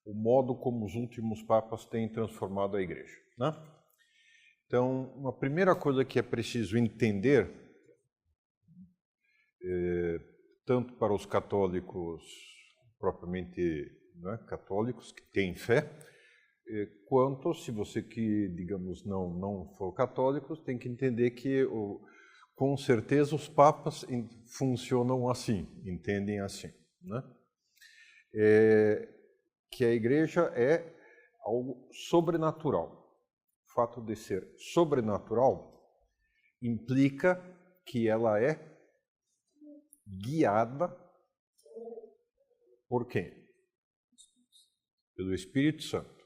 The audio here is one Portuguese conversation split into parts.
o modo como os últimos papas têm transformado a Igreja, né? Então, uma primeira coisa que é preciso entender, tanto para os católicos propriamente, né, católicos que têm fé, quanto se você que, digamos, não for católico, tem que entender que, com certeza, os papas funcionam assim, entendem assim, né? Que a Igreja é algo sobrenatural. O fato de ser sobrenatural implica que ela é guiada por quem? Pelo Espírito Santo,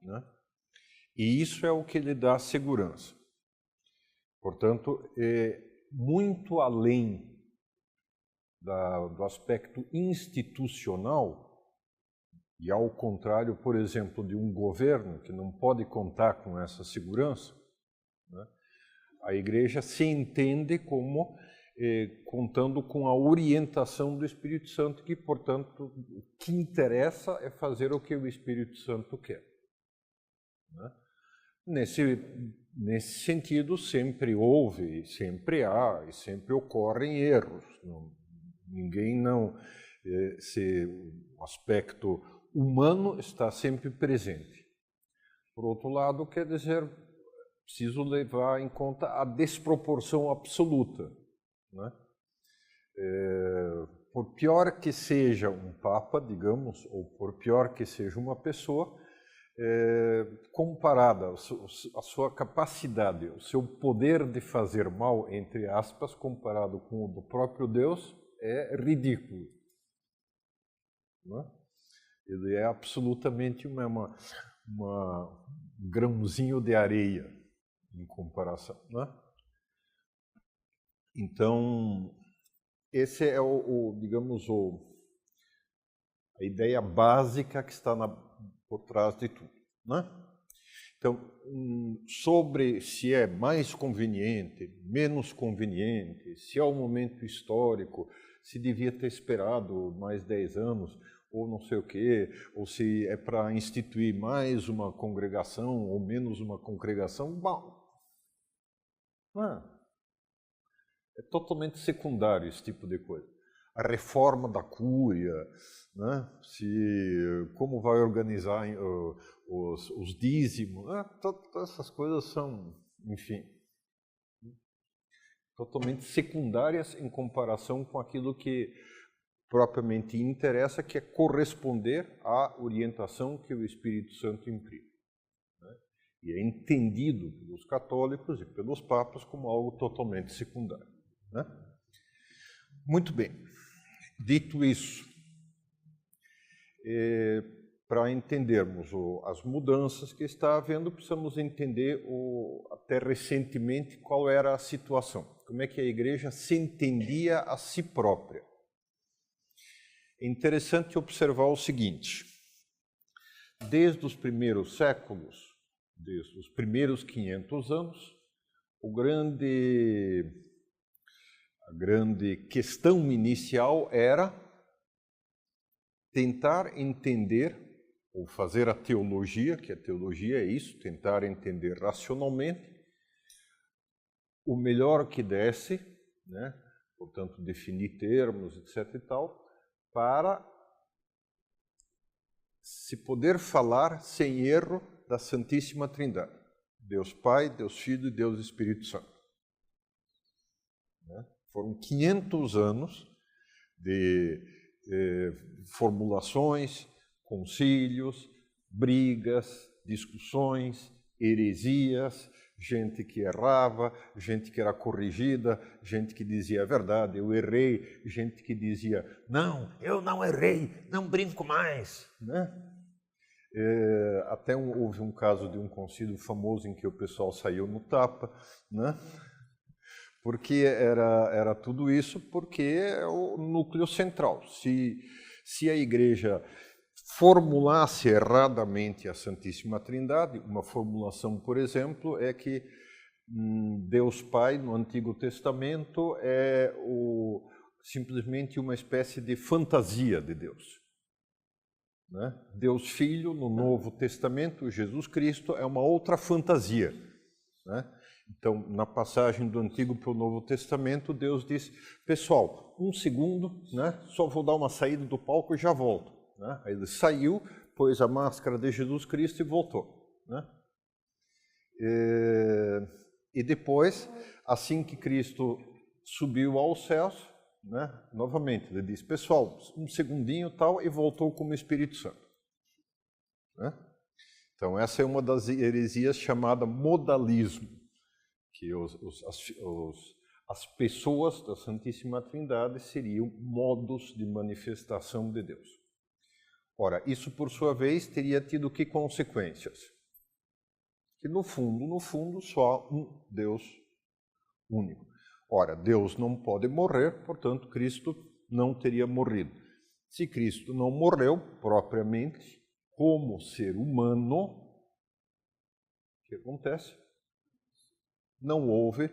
né? E isso é o que lhe dá segurança. Portanto, muito além do aspecto institucional, e ao contrário, por exemplo, de um governo que não pode contar com essa segurança, né, a Igreja se entende como contando com a orientação do Espírito Santo, que, portanto, o que interessa é fazer o que o Espírito Santo quer, né? Nesse sentido, sempre houve, sempre há e sempre ocorrem erros. O aspecto humano está sempre presente. Por outro lado, quer dizer, preciso levar em conta a desproporção absoluta, né? Por pior que seja um papa, digamos, ou por pior que seja uma pessoa, comparada a sua capacidade, o seu poder de fazer mal, entre aspas, comparado com o do próprio Deus, é ridículo, né? Ele é absolutamente um grãozinho de areia em comparação, né? Então, esse é digamos, a ideia básica que está por trás de tudo, né? Então, sobre se é mais conveniente, menos conveniente, se é um momento histórico, se devia ter esperado mais 10 anos, ou não sei o quê, ou se é para instituir mais uma congregação ou menos uma congregação, bom, é totalmente secundário esse tipo de coisa. A reforma da cúria, né? Como vai organizar os dízimos, todas essas coisas são, enfim, totalmente secundárias em comparação com aquilo que propriamente interessa, que é corresponder à orientação que o Espírito Santo imprime, né? E é entendido pelos católicos e pelos papas como algo totalmente secundário, né? Muito bem. Dito isso, para entendermos as mudanças que está havendo, precisamos entender até recentemente qual era a situação, como é que a Igreja se entendia a si própria. É interessante observar o seguinte: desde os primeiros séculos, desde os primeiros 500 anos, a grande questão inicial era tentar entender, ou fazer a teologia, que a teologia é isso, tentar entender racionalmente, o melhor que desse, né? Portanto, definir termos, etc. e tal, para se poder falar sem erro da Santíssima Trindade, Deus Pai, Deus Filho e Deus Espírito Santo, né? Foram 500 anos de formulações, concílios, brigas, discussões, heresias, gente que errava, gente que era corrigida, gente que dizia a verdade, eu errei, gente que dizia, não, eu não errei, não brinco mais, né? Até houve um caso de um concílio famoso em que o pessoal saiu no tapa, né? Porque era tudo isso, porque é o núcleo central. Se a Igreja formulasse erradamente a Santíssima Trindade, uma formulação, por exemplo, é que Deus Pai, no Antigo Testamento, é simplesmente uma espécie de fantasia de Deus. né? Deus Filho, no Novo Testamento, Jesus Cristo, é uma outra fantasia, né? Então, na passagem do Antigo para o Novo Testamento, Deus diz, pessoal, um segundo, né? Só vou dar uma saída do palco e já volto. Né? Aí ele saiu, pôs a máscara de Jesus Cristo e voltou. Né? E depois, assim que Cristo subiu aos céus, né? Novamente, ele diz, pessoal, um segundinho tal, e voltou como Espírito Santo. Né? Então, essa é uma das heresias chamada modalismo, que as pessoas da Santíssima Trindade seriam modos de manifestação de Deus. Ora, isso por sua vez teria tido que consequências? Que no fundo, só um Deus único. Ora, Deus não pode morrer, portanto, Cristo não teria morrido. Se Cristo não morreu propriamente, como ser humano, o que acontece? Não houve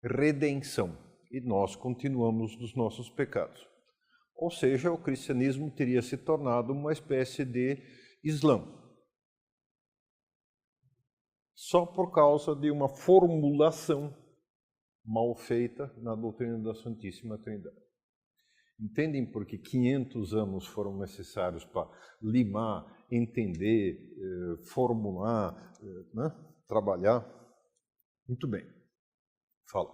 redenção e nós continuamos nos nossos pecados. Ou seja, o cristianismo teria se tornado uma espécie de Islã. Só por causa de uma formulação mal feita na doutrina da Santíssima Trindade. Entendem por que 500 anos foram necessários para limar, entender, formular, né? Trabalhar? Muito bem. Fala.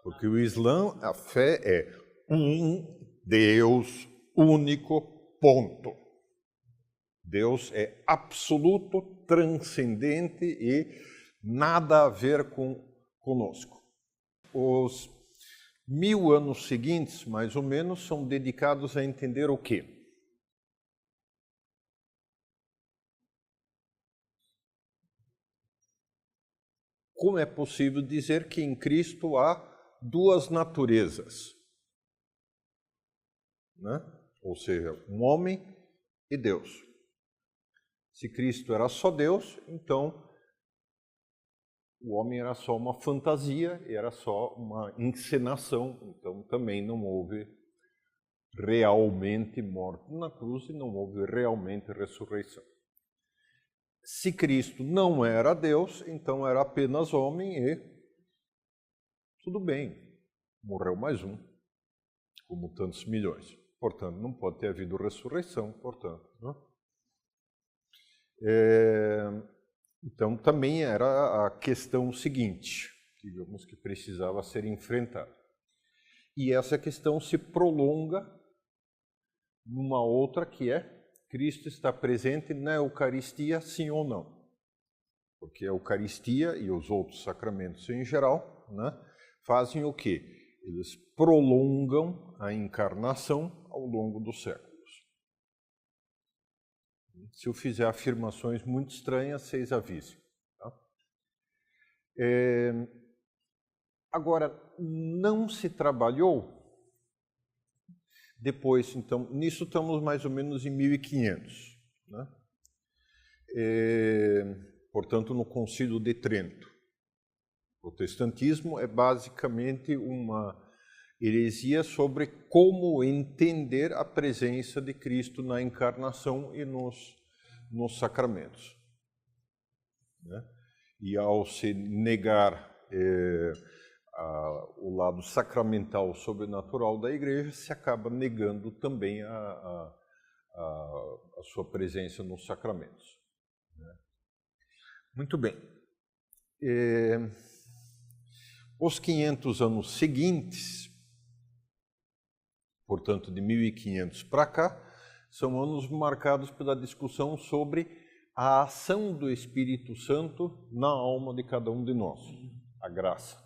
Porque o Islã, a fé é um Deus único, ponto. Deus é absoluto, transcendente e nada a ver conosco. Os 1000 anos seguintes, mais ou menos, são dedicados a entender o quê? Como é possível dizer que em Cristo há duas naturezas? Né? Ou seja, um homem e Deus. Se Cristo era só Deus, então o homem era só uma fantasia, era só uma encenação, então também não houve realmente morte na cruz e não houve realmente ressurreição. Se Cristo não era Deus, então era apenas homem e tudo bem, morreu mais um, como tantos milhões. Portanto, não pode ter havido ressurreição, portanto. Né? Então, também era a questão seguinte, digamos, que precisava ser enfrentada. E essa questão se prolonga numa outra que é: Cristo está presente na Eucaristia, sim ou não? Porque a Eucaristia e os outros sacramentos em geral, né, fazem o quê? Eles prolongam a encarnação ao longo dos séculos. Se eu fizer afirmações muito estranhas, vocês avisem. Tá? Agora, não se trabalhou depois, então, nisso estamos mais ou menos em 1500, né? Portanto, no Concílio de Trento. O protestantismo é basicamente uma heresia sobre como entender a presença de Cristo na encarnação e nos sacramentos. Né? E ao se negar o lado sacramental, sobrenatural da Igreja, se acaba negando também a sua presença nos sacramentos. Né? Muito bem. Os 500 anos seguintes, portanto, de 1500 para cá, são anos marcados pela discussão sobre a ação do Espírito Santo na alma de cada um de nós, a graça.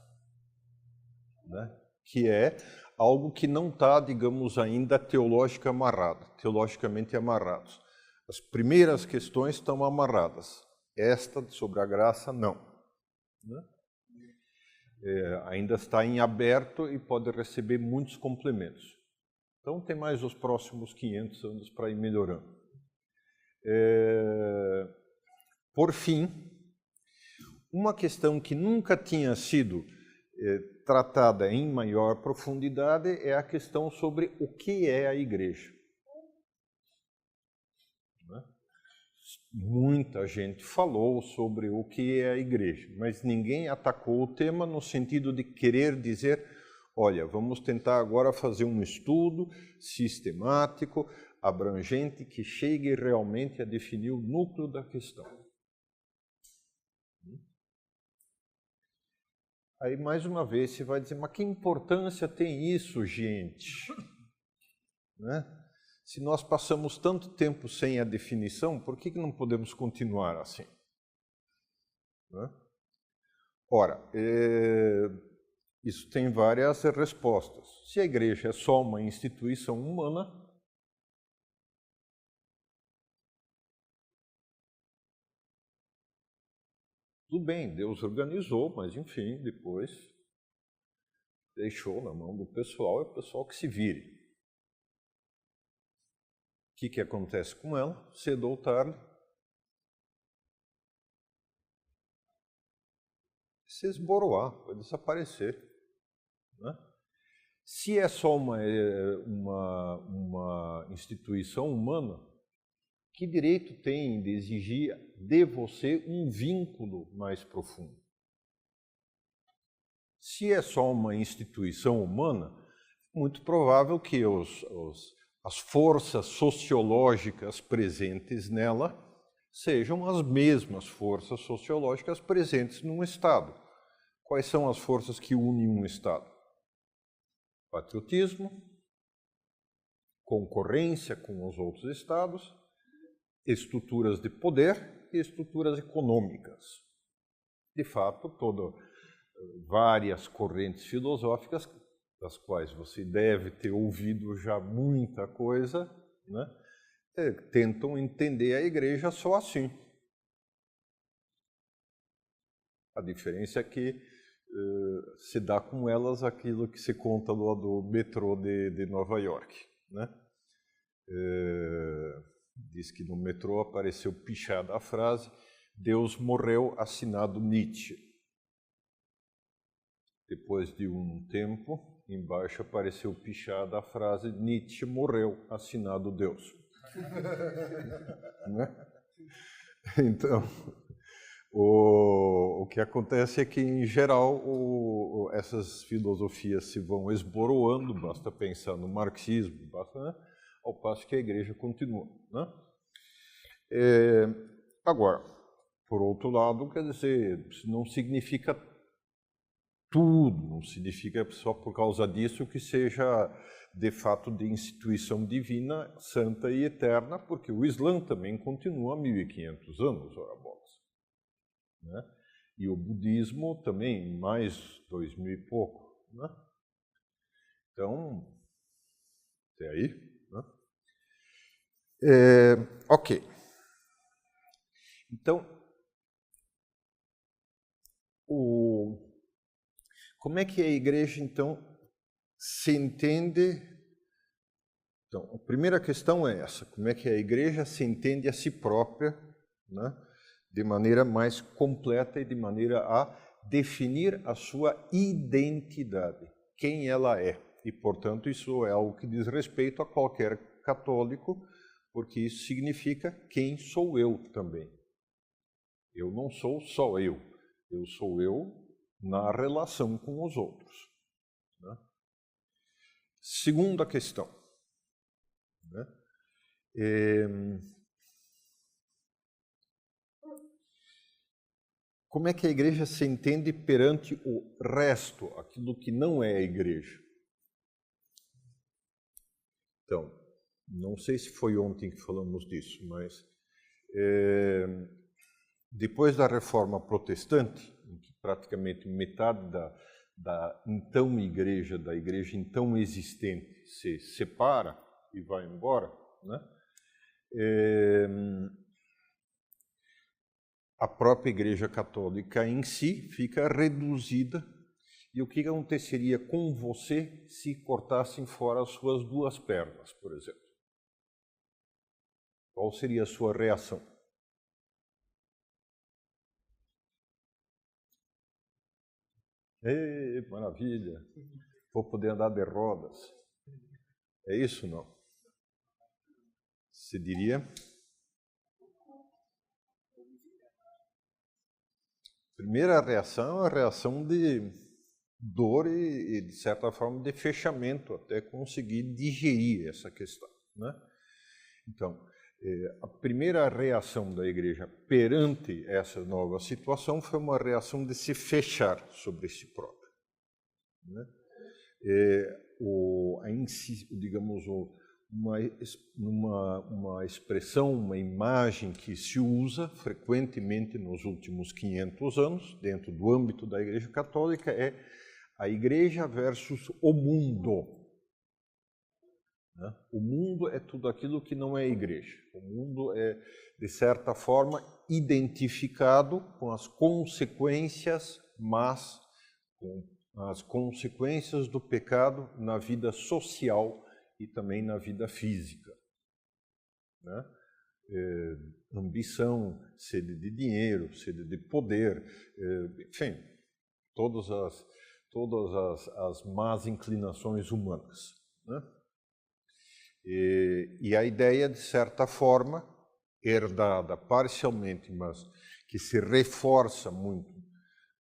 Né? Que é algo que não está, digamos, ainda teologicamente amarrados. As primeiras questões estão amarradas, esta sobre a graça não. Né? Ainda está em aberto e pode receber muitos complementos. Então tem mais os próximos 500 anos para ir melhorando. Por fim, uma questão que nunca tinha sido tratada em maior profundidade é a questão sobre o que é a igreja. Muita gente falou sobre o que é a igreja, mas ninguém atacou o tema no sentido de querer dizer, olha, vamos tentar agora fazer um estudo sistemático, abrangente, que chegue realmente a definir o núcleo da questão. Aí, mais uma vez, você vai dizer, mas que importância tem isso, gente? Né? Se nós passamos tanto tempo sem a definição, por que não podemos continuar assim? Né? Ora, isso tem várias respostas. Se a igreja é só uma instituição humana, tudo bem, Deus organizou, mas enfim, depois deixou na mão do pessoal, é o pessoal que se vire. O que acontece com ela? Cedo ou tarde, se esboroar, vai desaparecer. Né? Se é só uma instituição humana, que direito tem de exigir de você um vínculo mais profundo? Se é só uma instituição humana, muito provável que as forças sociológicas presentes nela sejam as mesmas forças sociológicas presentes num Estado. Quais são as forças que unem um Estado? Patriotismo, concorrência com os outros Estados, estruturas de poder e estruturas econômicas. De fato, várias correntes filosóficas, das quais você deve ter ouvido já muita coisa, né, tentam entender a igreja só assim. A diferença é que se dá com elas aquilo que se conta do metrô de Nova York. Né? Diz que no metrô apareceu pichada a frase Deus morreu, assinado Nietzsche. Depois de um tempo, embaixo apareceu pichada a frase Nietzsche morreu, assinado Deus. Né? Então, o que acontece é que, em geral, essas filosofias se vão esboroando, basta pensar no marxismo, né? Ao passo que a igreja continua. Né? Agora, por outro lado, quer dizer, não significa tudo, não significa só por causa disso que seja de fato de instituição divina, santa e eterna, porque o Islã também continua há 1500 anos, ora bolas. Né? E o budismo também, mais 2000 e pouco. Né? Então, até aí. Né? Ok. Então, como é que a igreja, então, se entende? Então, a primeira questão é essa, como é que a igreja se entende a si própria, né, de maneira mais completa e de maneira a definir a sua identidade, quem ela é. E, portanto, isso é algo que diz respeito a qualquer católico, porque isso significa quem sou eu também. Eu não sou só eu sou eu na relação com os outros. Né? Segunda questão. Né? Como é que a igreja se entende perante o resto, aquilo que não é a igreja? Então, não sei se foi ontem que falamos disso, mas depois da Reforma Protestante, em que praticamente metade da então igreja, da igreja então existente, se separa e vai embora, né? A própria Igreja Católica em si fica reduzida. E o que aconteceria com você se cortassem fora as suas duas pernas, por exemplo? Qual seria a sua reação? Ei, maravilha! Vou poder andar de rodas. É isso, não? Se diria? Primeira reação é a reação de dor e, de certa forma, de fechamento, até conseguir digerir essa questão, né? Então, a primeira reação da igreja perante essa nova situação foi uma reação de se fechar sobre si própria, né? Digamos, uma expressão, uma imagem que se usa frequentemente nos últimos 500 anos, dentro do âmbito da Igreja Católica, é a Igreja versus o mundo. O mundo é tudo aquilo que não é Igreja. O mundo é, de certa forma, identificado com as consequências más, com as consequências do pecado na vida social e também na vida física, né? Ambição, sede de dinheiro, sede de poder, enfim, todas as más inclinações humanas, né? E a ideia, de certa forma, herdada parcialmente, mas que se reforça muito,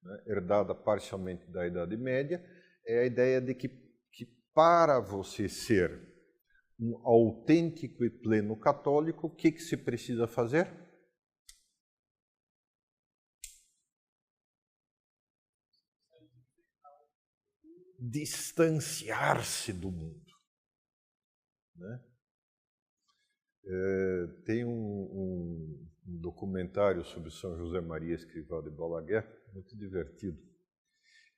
né, herdada parcialmente da Idade Média, é a ideia de que para você ser um autêntico e pleno católico, o que se precisa fazer? Distanciar-se do mundo, né? Tem um documentário sobre São José Maria Escrivá de Balaguer, muito divertido,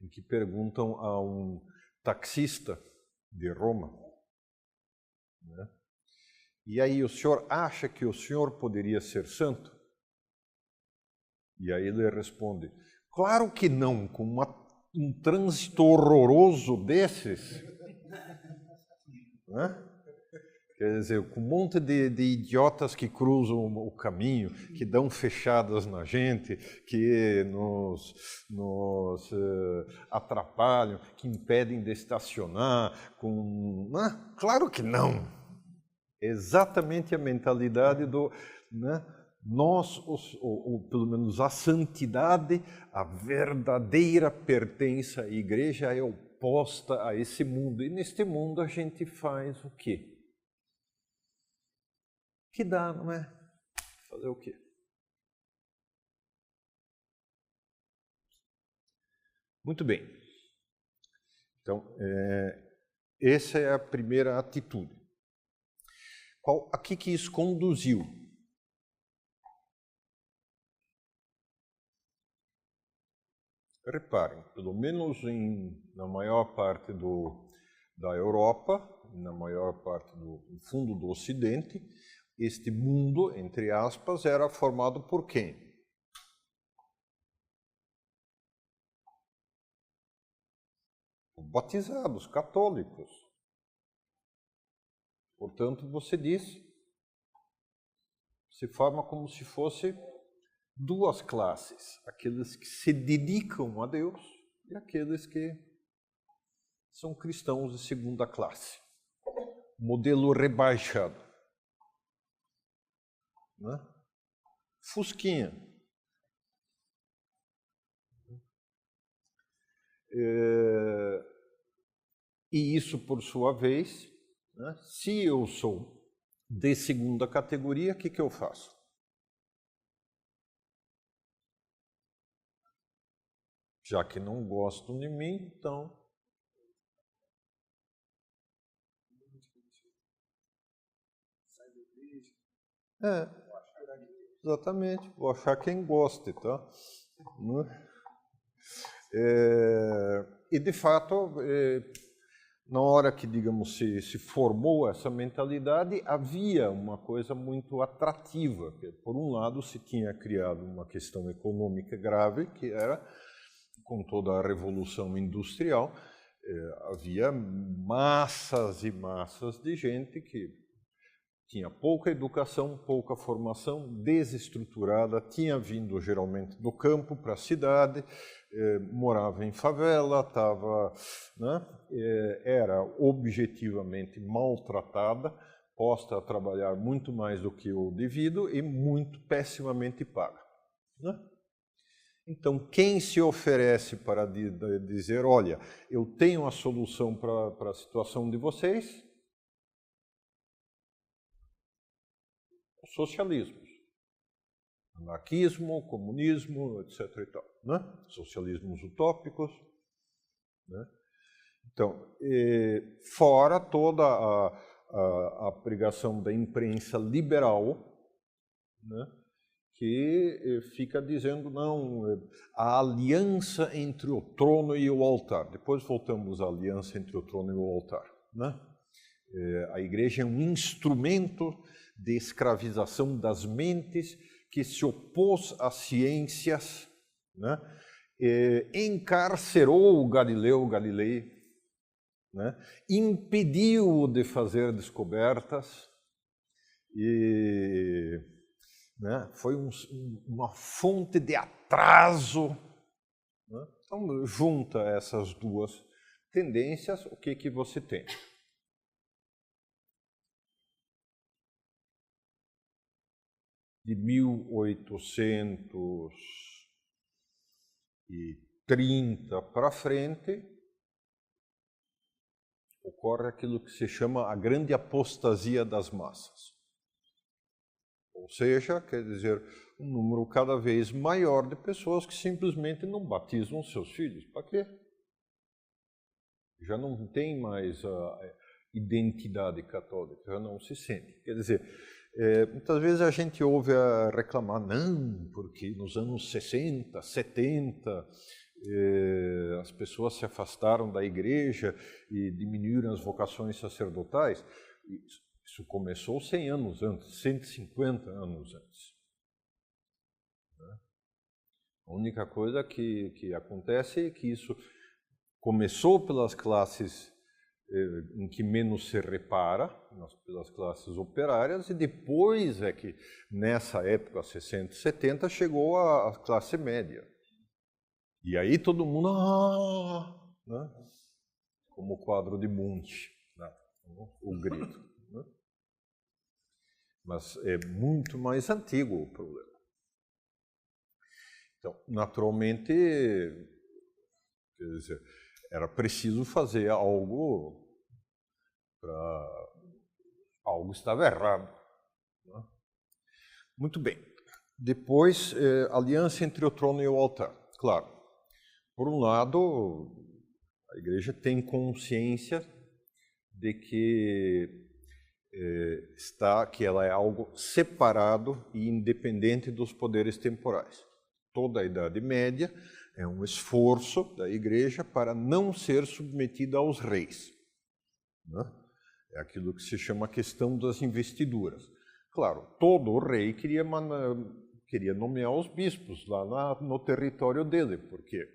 em que perguntam a um taxista de Roma, né? E aí, o senhor acha que o senhor poderia ser santo? E aí ele responde, claro que não, com um trânsito horroroso desses, né? Quer dizer, com um monte de idiotas que cruzam o caminho, que dão fechadas na gente, que nos atrapalham, que impedem de estacionar. Claro que não. Exatamente a mentalidade do... né? Nós, ou pelo menos a santidade, a verdadeira pertença à igreja é oposta a esse mundo. E neste mundo a gente faz o quê? Que dá, não é? Fazer o quê? Muito bem. Então, essa é a primeira atitude. A que isso conduziu? Reparem, pelo menos na maior parte da Europa, na maior parte do fundo do Ocidente, este mundo, entre aspas, era formado por quem? Batizados, católicos. Portanto, você diz, se forma como se fosse duas classes, aqueles que se dedicam a Deus e aqueles que são cristãos de segunda classe. Modelo rebaixado, né? Fusquinha. E isso, por sua vez, né, se eu sou de segunda categoria, o que eu faço? Já que não gostam de mim, então... Exatamente. Vou achar quem goste, tá? E, de fato, na hora que, digamos, se formou essa mentalidade, havia uma coisa muito atrativa. Por um lado, se tinha criado uma questão econômica grave, que era, com toda a Revolução Industrial, havia massas e massas de gente que Tinha pouca educação, pouca formação, desestruturada, tinha vindo geralmente do campo para a cidade, morava em favela, era objetivamente maltratada, posta a trabalhar muito mais do que o devido e muito pessimamente paga. Né? Então, quem se oferece para dizer, olha, eu tenho a solução para a situação de vocês? Socialismos. Anarquismo, comunismo, etc. e tal, né? Socialismos utópicos. Né? Então, fora toda a pregação da imprensa liberal, né? Que fica dizendo, não, a aliança entre o trono e o altar. Depois voltamos à aliança entre o trono e o altar. Né? A igreja é um instrumento de escravização das mentes que se opôs às ciências, né? Encarcerou o Galileu Galilei, né? Impediu-o de fazer descobertas e... Né? Foi uma fonte de atraso. Né? Então, junta essas duas tendências, o que você tem? De 1830 para frente, ocorre aquilo que se chama a grande apostasia das massas. Ou seja, quer dizer, um número cada vez maior de pessoas que simplesmente não batizam seus filhos. Para quê? Já não tem mais a identidade católica, já não se sente. Quer dizer, muitas vezes a gente ouve reclamar, não, porque nos anos 60, 70, as pessoas se afastaram da igreja e diminuíram as vocações sacerdotais. Isso começou 100 anos antes, 150 anos antes. A única coisa que acontece é que isso começou pelas classes em que menos se repara, pelas classes operárias, e depois é que, nessa época, 60, 70, chegou a classe média. E aí todo mundo, né? Como o quadro de Munch, né? O grito. Né? Mas é muito mais antigo o problema. Então, naturalmente, quer dizer, era preciso fazer algo para... Algo estava errado. Né? Muito bem. Depois, aliança entre o trono e o altar. Claro, por um lado, a igreja tem consciência de que que ela é algo separado e independente dos poderes temporais. Toda a Idade Média é um esforço da igreja para não ser submetida aos reis. Né? É aquilo que se chama a questão das investiduras. Claro, todo rei queria nomear os bispos lá no território dele, porque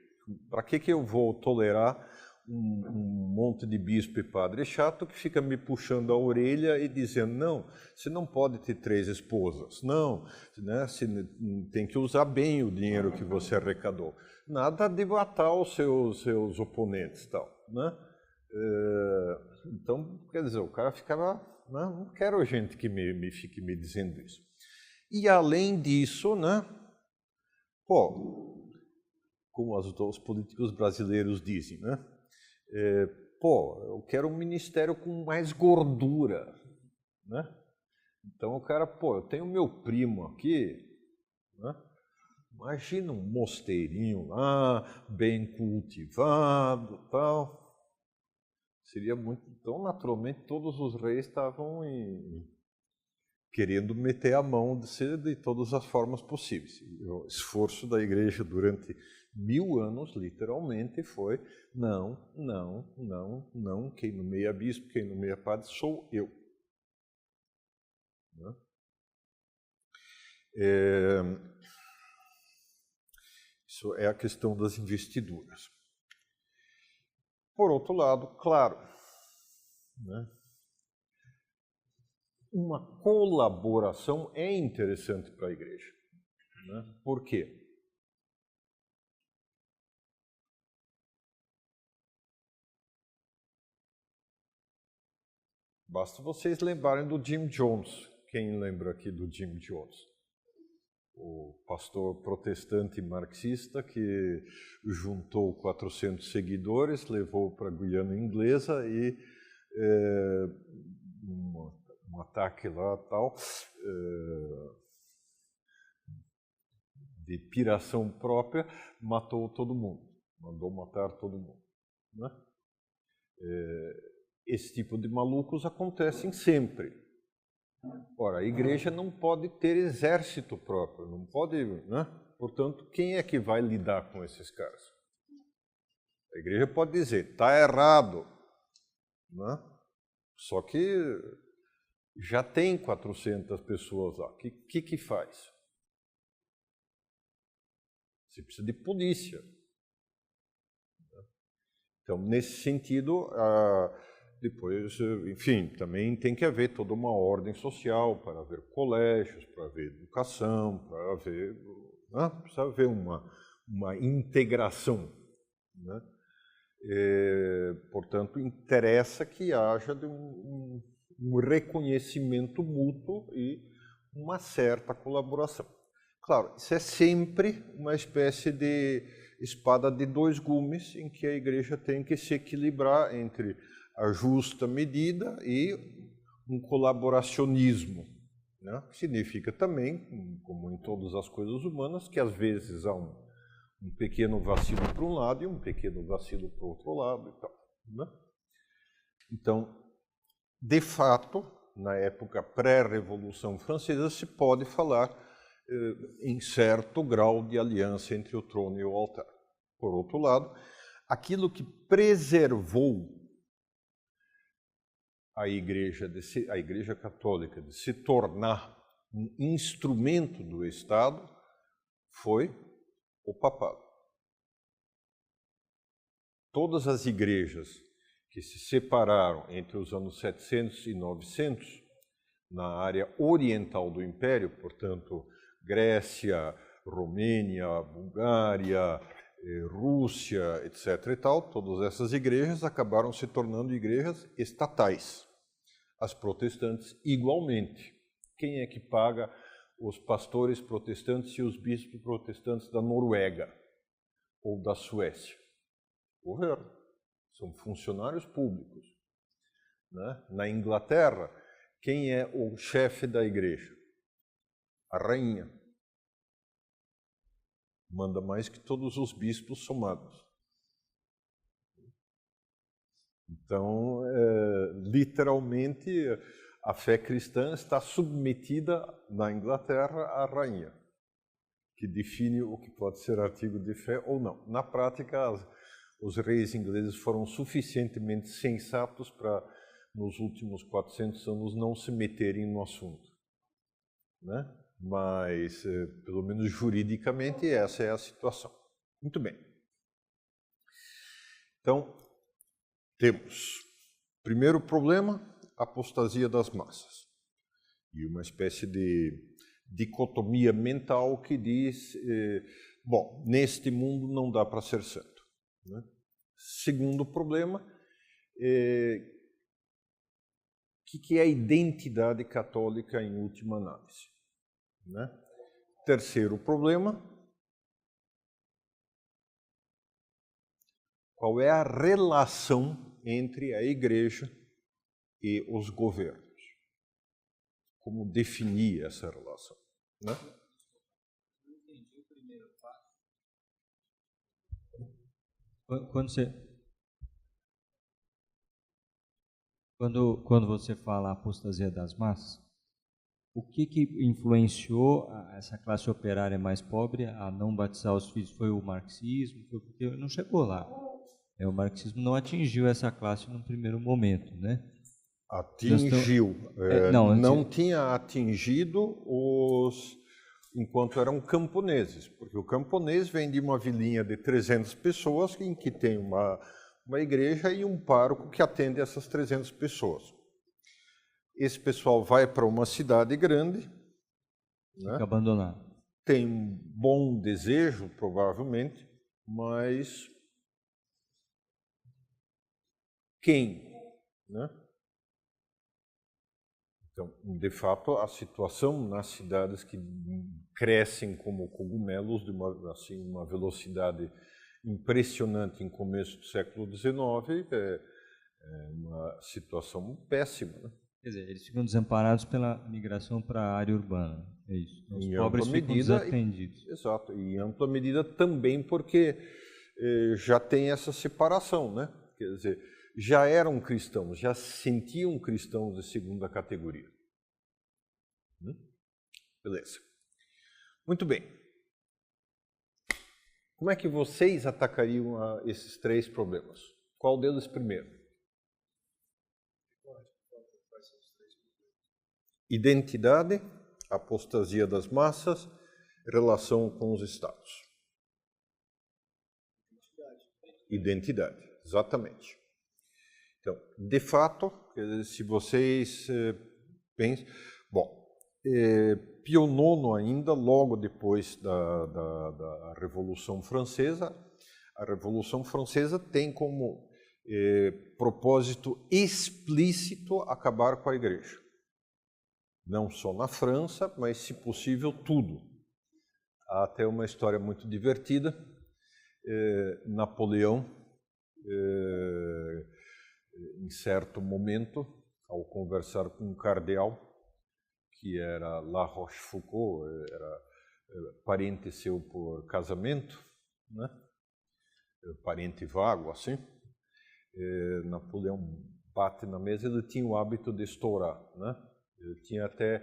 para que eu vou tolerar um monte de bispo e padre chato que fica me puxando a orelha e dizendo, não, você não pode ter 3 esposas, não, né, você tem que usar bem o dinheiro que você arrecadou. Nada de matar os seus oponentes, tal, né? Então, quer dizer, o cara ficava, não quero gente que fique me dizendo isso. E além disso, né, como os políticos brasileiros dizem, né? Eu quero um ministério com mais gordura, né? Então o cara, eu tenho meu primo aqui, né? Imagina um mosteirinho lá, bem cultivado, tal. Seria muito... Então, naturalmente, todos os reis estavam querendo meter a mão de todas as formas possíveis. E o esforço da igreja durante 1000 anos, literalmente, foi não, quem nomeia bispo, quem nomeia padre, sou eu. Né? Isso é a questão das investiduras. Por outro lado, claro, né? uma colaboração é interessante para a igreja. Né? Por quê? Basta vocês lembrarem do Jim Jones. Quem lembra aqui do Jim Jones? O pastor protestante marxista que juntou 400 seguidores, levou para a Guiana Inglesa e um ataque lá tal, de piração própria, matou todo mundo, mandou matar todo mundo. Né? Esse tipo de malucos acontecem sempre. Ora, a igreja não pode ter exército próprio, não pode, né? Portanto, quem é que vai lidar com esses caras? A igreja pode dizer, está errado, né? Só que já tem 400 pessoas lá. O que faz? Você precisa de polícia. Então, nesse sentido, depois, enfim, também tem que haver toda uma ordem social para haver colégios, para haver educação, para haver, né? Precisa haver uma integração. Né? Portanto, interessa que haja um reconhecimento mútuo e uma certa colaboração. Claro, isso é sempre uma espécie de espada de dois gumes em que a igreja tem que se equilibrar entre a justa medida e um colaboracionismo. Né? Significa também, como em todas as coisas humanas, que às vezes há um pequeno vacilo para um lado e um pequeno vacilo para o outro lado. E tal, né? Então, de fato, na época pré-Revolução Francesa, se pode falar em certo grau de aliança entre o trono e o altar. Por outro lado, aquilo que preservou a Igreja Católica de se tornar um instrumento do Estado foi o papado. Todas as igrejas que se separaram entre os anos 700 e 900, na área oriental do Império, portanto, Grécia, Romênia, Bulgária, Rússia, etc. e tal, todas essas igrejas acabaram se tornando igrejas estatais. As protestantes, igualmente. Quem é que paga os pastores protestantes e os bispos protestantes da Noruega ou da Suécia? O governo. São funcionários públicos. Né? Na Inglaterra, quem é o chefe da igreja? A rainha. Manda mais que todos os bispos somados. Então, literalmente, a fé cristã está submetida na Inglaterra à rainha, que define o que pode ser artigo de fé ou não. Na prática, os reis ingleses foram suficientemente sensatos para, nos últimos 400 anos, não se meterem no assunto. Né? Mas, pelo menos juridicamente, essa é a situação. Muito bem. Então, temos, primeiro problema, apostasia das massas. E uma espécie de dicotomia mental que diz, bom, neste mundo não dá para ser santo. Né? Segundo problema, que é a identidade católica em última análise? Né? Terceiro problema, qual é a relação entre a igreja e os governos? Como definir essa relação? Né? Não entendi o primeiro passo. Quando você fala apostasia das massas, o que influenciou essa classe operária mais pobre a não batizar os filhos? Foi o marxismo? Foi porque não chegou lá. O marxismo não atingiu essa classe no primeiro momento, né? Atingiu. Não tinha atingido enquanto eram camponeses, porque o camponês vem de uma vilinha de 300 pessoas em que tem uma igreja e um pároco que atende essas 300 pessoas. esse pessoal vai para uma cidade grande, né? Fica abandonado. Tem um bom desejo, provavelmente, mas quem, né? Então, de fato, a situação nas cidades que crescem como cogumelos de uma velocidade impressionante em começo do século XIX é uma situação péssima, né? Quer dizer, eles ficam desamparados pela migração para a área urbana, é isso. Os Em pobres ampla ficam medida, desatendidos. Exato, e em ampla medida também porque já tem essa separação, né? Quer dizer, já eram cristãos, já se sentiam cristãos de segunda categoria. Beleza. Muito bem. Como é que vocês atacariam esses três problemas? Qual deles primeiro? Identidade, apostasia das massas, relação com os estados. Identidade, exatamente. Então, de fato, se vocês pensam... Bom, Pio IX ainda, logo depois da Revolução Francesa, a Revolução Francesa tem como propósito explícito acabar com a Igreja. Não só na França, mas, se possível, tudo. Há até uma história muito divertida. Napoleão, em certo momento, ao conversar com um cardeal, que era La Rochefoucauld, era parente seu por casamento, né? Parente vago, assim. Napoleão bate na mesa, ele tinha o hábito de estourar, né? Ele tinha até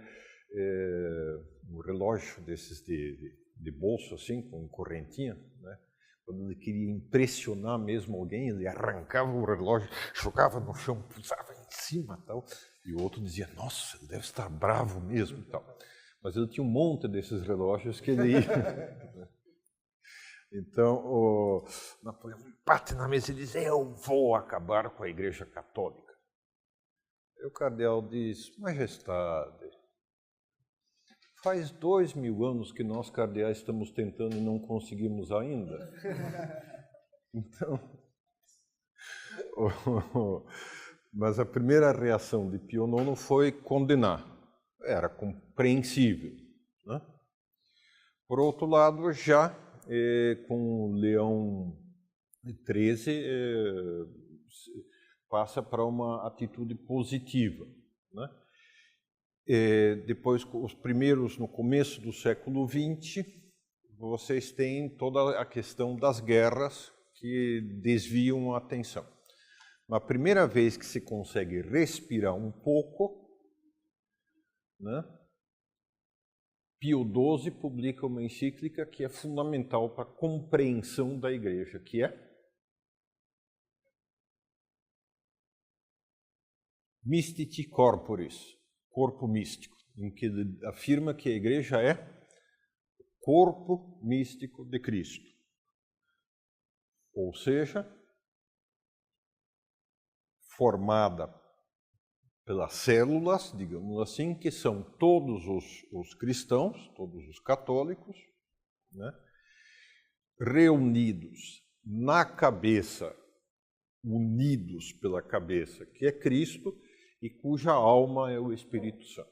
um relógio desses de bolso, assim, com correntinha, né? Quando ele queria impressionar mesmo alguém, ele arrancava o relógio, jogava no chão, pusava em cima e tal. E o outro dizia, nossa, ele deve estar bravo mesmo e tal. Mas ele tinha um monte desses relógios que ele ia... Então, o Napoleão bate na mesa e diz, eu vou acabar com a Igreja Católica. E o cardeal diz, majestade, faz 2000 anos que nós cardeais estamos tentando e não conseguimos ainda. Então, mas a primeira reação de Pio IX foi condenar. Era compreensível, né? Por outro lado, já com Leão XIII, passa para uma atitude positiva, né? Depois, os primeiros, no começo do século XX, vocês têm toda a questão das guerras que desviam a atenção. A primeira vez que se consegue respirar um pouco, né? Pio XII publica uma encíclica que é fundamental para a compreensão da Igreja, que é Mystici Corporis, corpo místico, em que ele afirma que a Igreja é o corpo místico de Cristo. Ou seja, formada pelas células, digamos assim, que são todos os cristãos, todos os católicos, né, reunidos na cabeça, unidos pela cabeça, que é Cristo, e cuja alma é o Espírito Santo.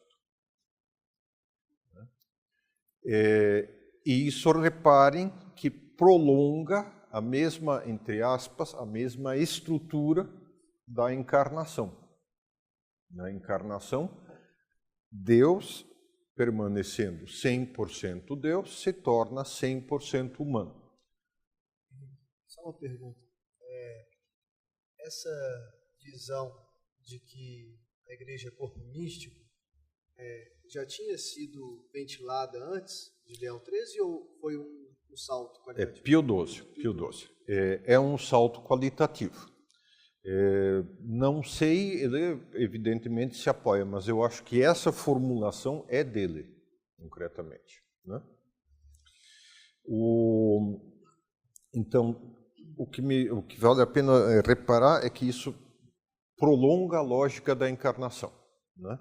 E isso, reparem, que prolonga a mesma, entre aspas, a mesma estrutura da encarnação. Na encarnação, Deus, permanecendo 100% Deus, se torna 100% humano. Só uma pergunta. Essa visão de que a igreja é corpo místico já tinha sido ventilada antes de Leão XIII ou foi um salto qualitativo? Pio XII. É um salto qualitativo. Não sei, ele evidentemente se apoia, mas eu acho que essa formulação é dele, concretamente, né? Então, o que vale a pena reparar é que isso prolonga a lógica da encarnação, né?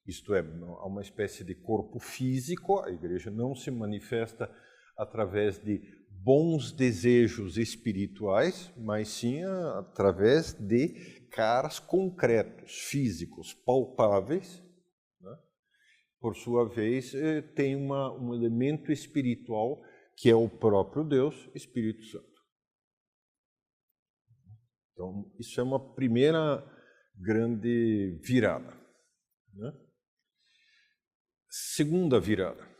Isto é, há uma espécie de corpo físico, a igreja não se manifesta através de bons desejos espirituais, mas sim através de caras concretos, físicos, palpáveis. Né? Por sua vez, tem um elemento espiritual que é o próprio Deus, Espírito Santo. Então, isso é uma primeira grande virada. Né? Segunda virada.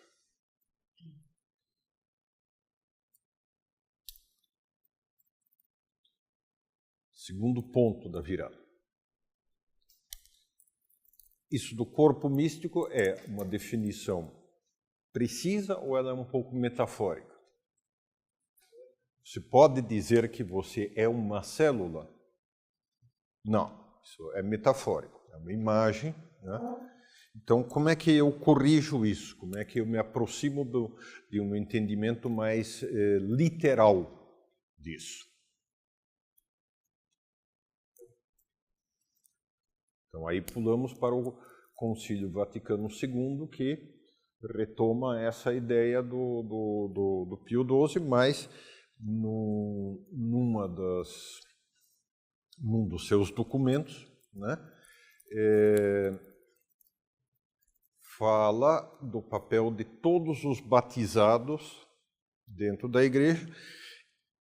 Segundo ponto da virada. Isso do corpo místico é uma definição precisa ou ela é um pouco metafórica? Você pode dizer que você é uma célula? Não, isso é metafórico, é uma imagem. Né? Então, como é que eu corrijo isso? Como é que eu me aproximo de um entendimento mais literal disso? Então, aí pulamos para o Concílio Vaticano II, que retoma essa ideia do Pio XII, mas num dos seus documentos, né, fala do papel de todos os batizados dentro da igreja,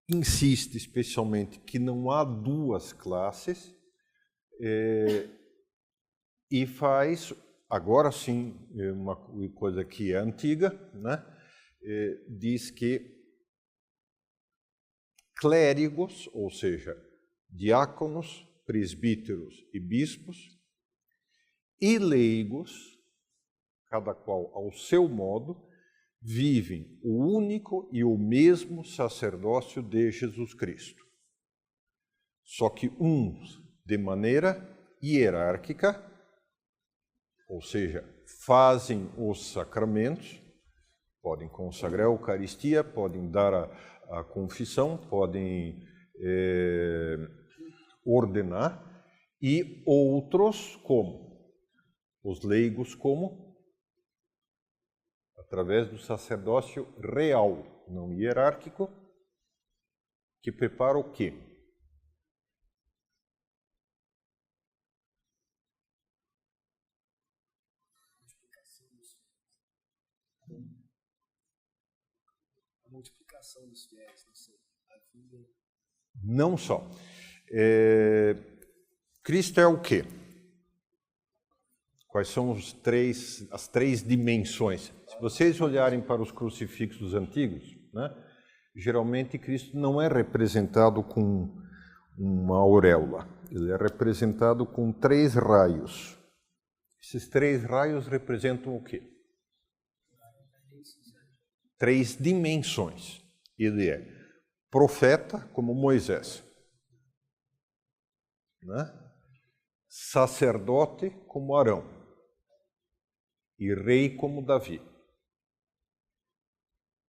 insiste especialmente que não há duas classes, e faz, agora sim, uma coisa que é antiga, né, diz que clérigos, ou seja, diáconos, presbíteros e bispos, e leigos, cada qual ao seu modo, vivem o único e o mesmo sacerdócio de Jesus Cristo. Só que uns de maneira hierárquica, ou seja, fazem os sacramentos, podem consagrar a Eucaristia, podem dar a confissão, podem ordenar, e outros como? Os leigos como? Através do sacerdócio real, não hierárquico, que prepara o quê? A multiplicação dos fiéis, não sei, a vida. Não só. Cristo é o quê? Quais são as três dimensões? Se vocês olharem para os crucifixos antigos, né, geralmente Cristo não é representado com uma auréola. Ele é representado com 3 raios. Esses 3 raios representam o quê? 3 dimensões. Ele é profeta, como Moisés, né? Sacerdote, como Arão, e rei, como Davi.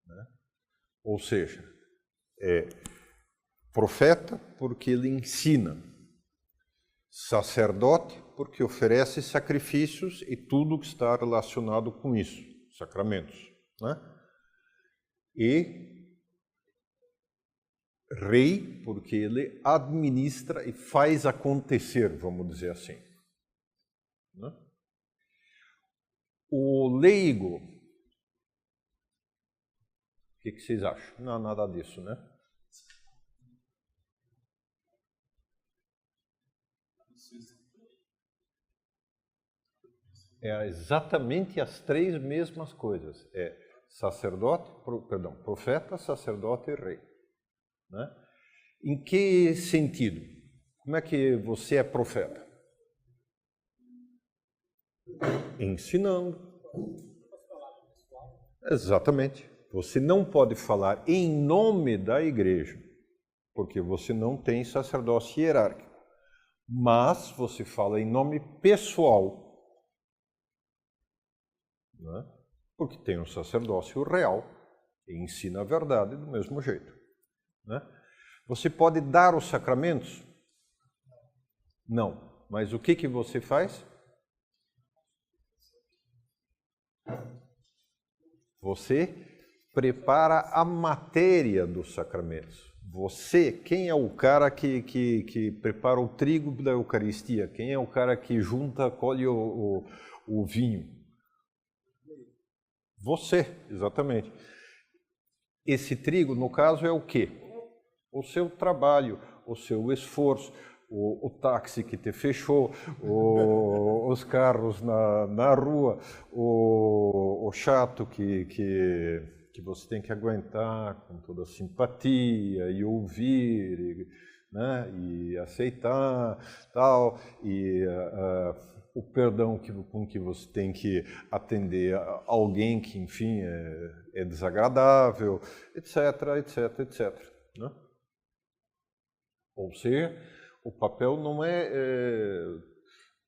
Né? Ou seja, é profeta porque ele ensina, sacerdote porque oferece sacrifícios e tudo que está relacionado com isso, sacramentos, né? E rei porque ele administra e faz acontecer, vamos dizer assim. Né? O leigo, o que vocês acham? Não, nada disso, né? É exatamente as 3 mesmas coisas. É sacerdote, profeta, sacerdote e rei. Né? Em que sentido? Como é que você é profeta? Ensinando. Exatamente. Você não pode falar em nome da igreja, porque você não tem sacerdócio hierárquico. Mas você fala em nome pessoal, né? Porque tem um sacerdócio real e ensina a verdade do mesmo jeito. Né? Você pode dar os sacramentos? Não. Mas o que você faz? Você prepara a matéria dos sacramentos. Você, quem é o cara que prepara o trigo da Eucaristia? Quem é o cara que junta, colhe o vinho? Você, exatamente. Esse trigo, no caso, é o quê? O seu trabalho, o seu esforço, o táxi que te fechou, os carros na rua, o chato que você tem que aguentar com toda a simpatia e ouvir, né, e aceitar, tal, e o perdão com que você tem que atender a alguém que, enfim, é desagradável, etc, etc, etc. Né? Ou seja, o papel não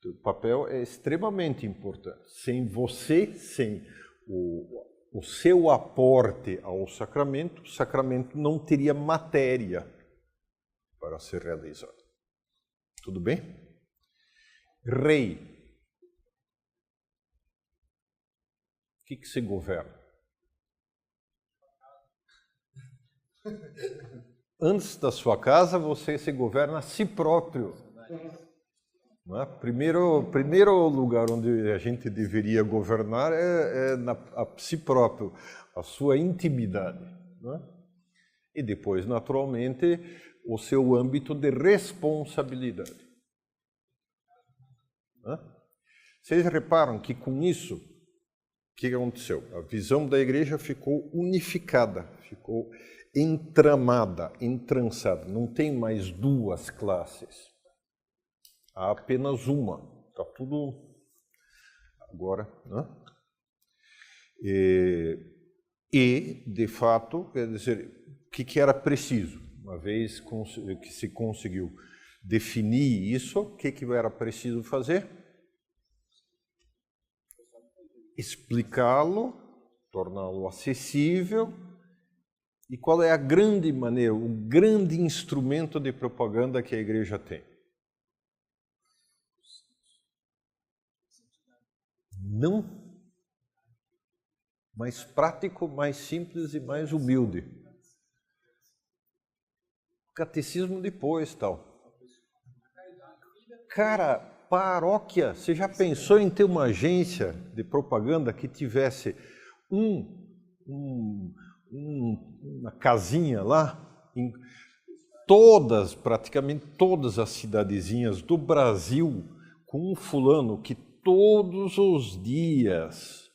o papel é extremamente importante. Sem você, sem o seu aporte ao sacramento, o sacramento não teria matéria para ser realizado. Tudo bem? Rei. O que se governa? Antes da sua casa, você se governa a si próprio. Não é? Primeiro lugar onde a gente deveria governar é a si próprio, a sua intimidade. Não é? E depois, naturalmente, o seu âmbito de responsabilidade. Não é? Vocês reparam que com isso, o que aconteceu? A visão da igreja ficou unificada, ficou entramada, entrançada. Não tem mais duas classes. Há apenas uma. Está tudo agora. Né? E, de fato, quer dizer, o que era preciso? Uma vez que se conseguiu definir isso, o que era preciso fazer? Explicá-lo, torná-lo acessível. E qual é a grande maneira, o grande instrumento de propaganda que a igreja tem? Não. Mais prático, mais simples e mais humilde. Catecismo depois, tal. Cara, paróquia, você já pensou em ter uma agência de propaganda que tivesse uma casinha lá, em praticamente todas as cidadezinhas do Brasil, com um fulano que todos os dias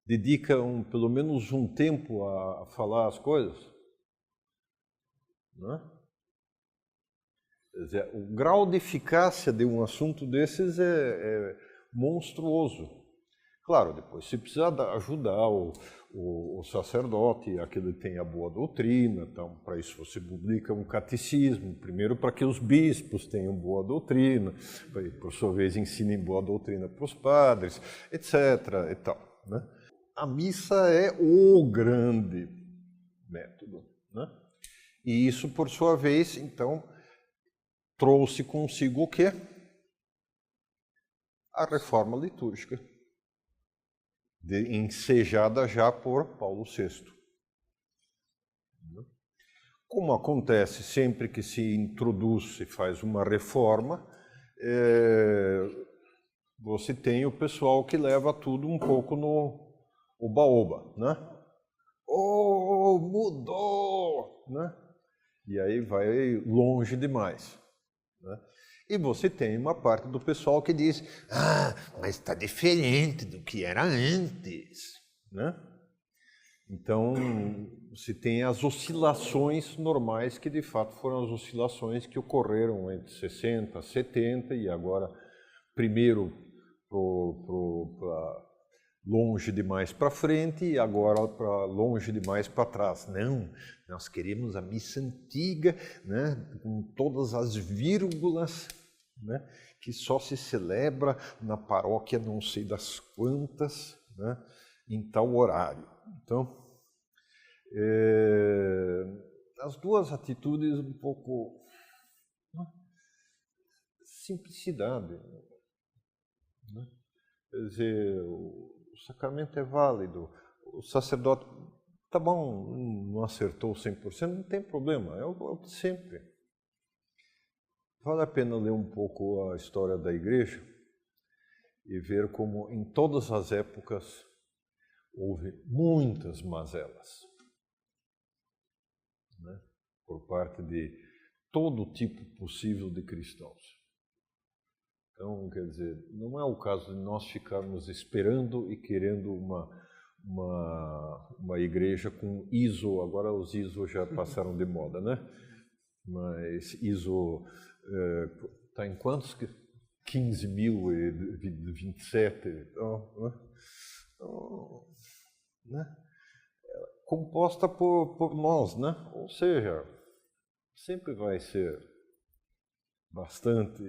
dedica pelo menos um tempo a falar as coisas? Não é? Quer dizer, o grau de eficácia de um assunto desses é monstruoso. Claro, depois se precisa ajudar o sacerdote, aquele que tem a boa doutrina, então para isso você publica um catecismo, primeiro para que os bispos tenham boa doutrina, por sua vez ensinem boa doutrina para os padres, etc. e tal, né? A missa é o grande método, né? E isso, por sua vez, então, trouxe consigo o quê? A reforma litúrgica, ensejada já por Paulo VI. Como acontece sempre que se introduz, se faz uma reforma, você tem o pessoal que leva tudo um pouco no oba-oba, né? Oh, mudou, né? E aí vai longe demais, né? E você tem uma parte do pessoal que diz, mas está diferente do que era antes, né? Então, você tem as oscilações normais, que de fato foram as oscilações que ocorreram entre 60, 70 e agora, primeiro longe demais para frente e agora para longe demais para trás. Não, nós queremos a missa antiga, né, com todas as vírgulas, né, que só se celebra na paróquia não sei das quantas, né, em tal horário. Então, as duas atitudes um pouco simplicidade, né? Quer dizer, o sacramento é válido, o sacerdote, tá bom, não acertou 100%, não tem problema, é o de sempre. Vale a pena ler um pouco a história da igreja e ver como em todas as épocas houve muitas mazelas, né, por parte de todo tipo possível de cristãos. Então, quer dizer, não é o caso de nós ficarmos esperando e querendo uma igreja com ISO, agora os ISO já passaram de moda, né? Mas ISO está em quantos? 15.027, né? Composta por nós, né? Ou seja, sempre vai ser bastante.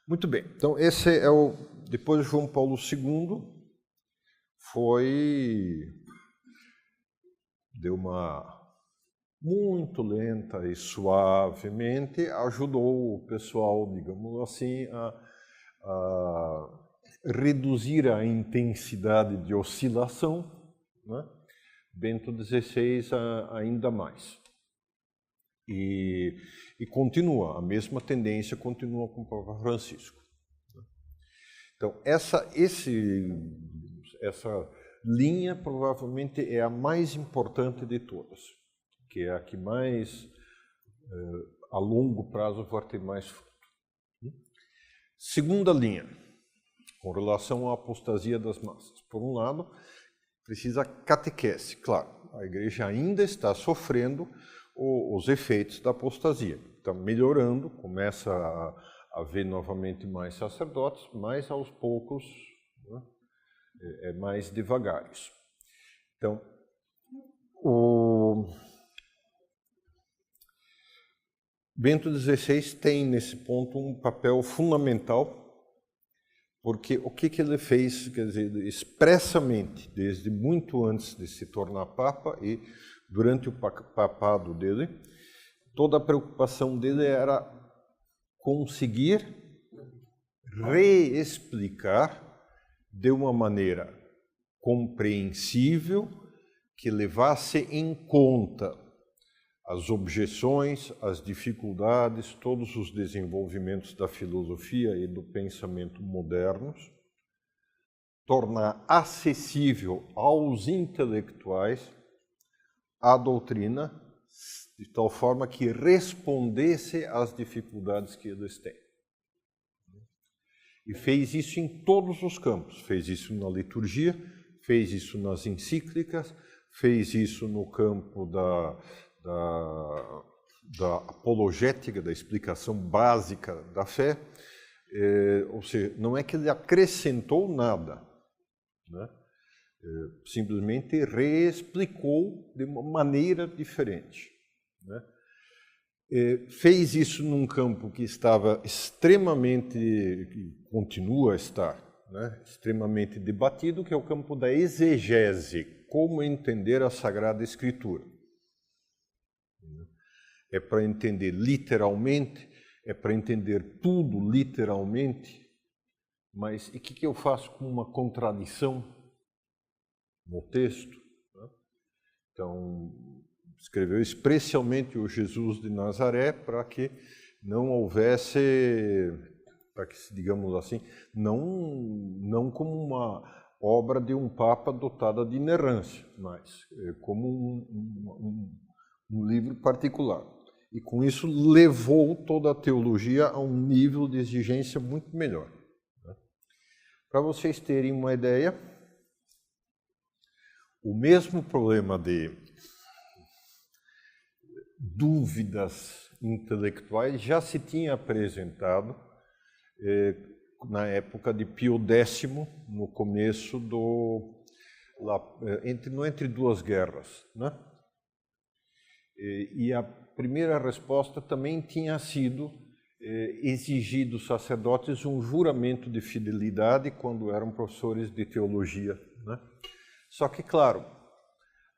Muito bem, então esse é o. Depois de João Paulo II, deu uma muito lenta e suavemente, ajudou o pessoal, digamos assim, a reduzir a intensidade de oscilação, né? Bento XVI ainda mais. E continua, a mesma tendência continua com o Papa Francisco. Então, essa linha provavelmente é a mais importante de todas, que é a que mais, a longo prazo, vai ter mais fruto. Segunda linha, com relação à apostasia das massas. Por um lado, precisa catequese. Claro, a igreja ainda está sofrendo os efeitos da apostasia. Está melhorando, começa a haver novamente mais sacerdotes, mas aos poucos, né, é mais devagar isso. Então, o Bento XVI tem nesse ponto um papel fundamental, porque o que ele fez, quer dizer, expressamente, desde muito antes de se tornar Papa e durante o papado dele, toda a preocupação dele era conseguir reexplicar de uma maneira compreensível, que levasse em conta as objeções, as dificuldades, todos os desenvolvimentos da filosofia e do pensamento modernos, tornar acessível aos intelectuais a doutrina de tal forma que respondesse às dificuldades que eles têm. E fez isso em todos os campos. Fez isso na liturgia, fez isso nas encíclicas, fez isso no campo da apologética, da explicação básica da fé. Ou seja, não é que ele acrescentou nada, né? Simplesmente reexplicou de uma maneira diferente, né? Fez isso num campo que estava extremamente, que continua a estar, né, extremamente debatido, que é o campo da exegese, como entender a Sagrada Escritura. É para entender literalmente, é para entender tudo literalmente, mas e o que eu faço com uma contradição no texto? Então, escreveu especialmente o Jesus de Nazaré para que não houvesse, para que, digamos assim, não como uma obra de um Papa dotada de inerrância, mas como um livro particular. E com isso levou toda a teologia a um nível de exigência muito melhor. Para vocês terem uma ideia, o mesmo problema de dúvidas intelectuais já se tinha apresentado na época de Pio X, no começo entre duas guerras, né? E a primeira resposta também tinha sido exigir dos sacerdotes um juramento de fidelidade quando eram professores de teologia, né? Só que, claro,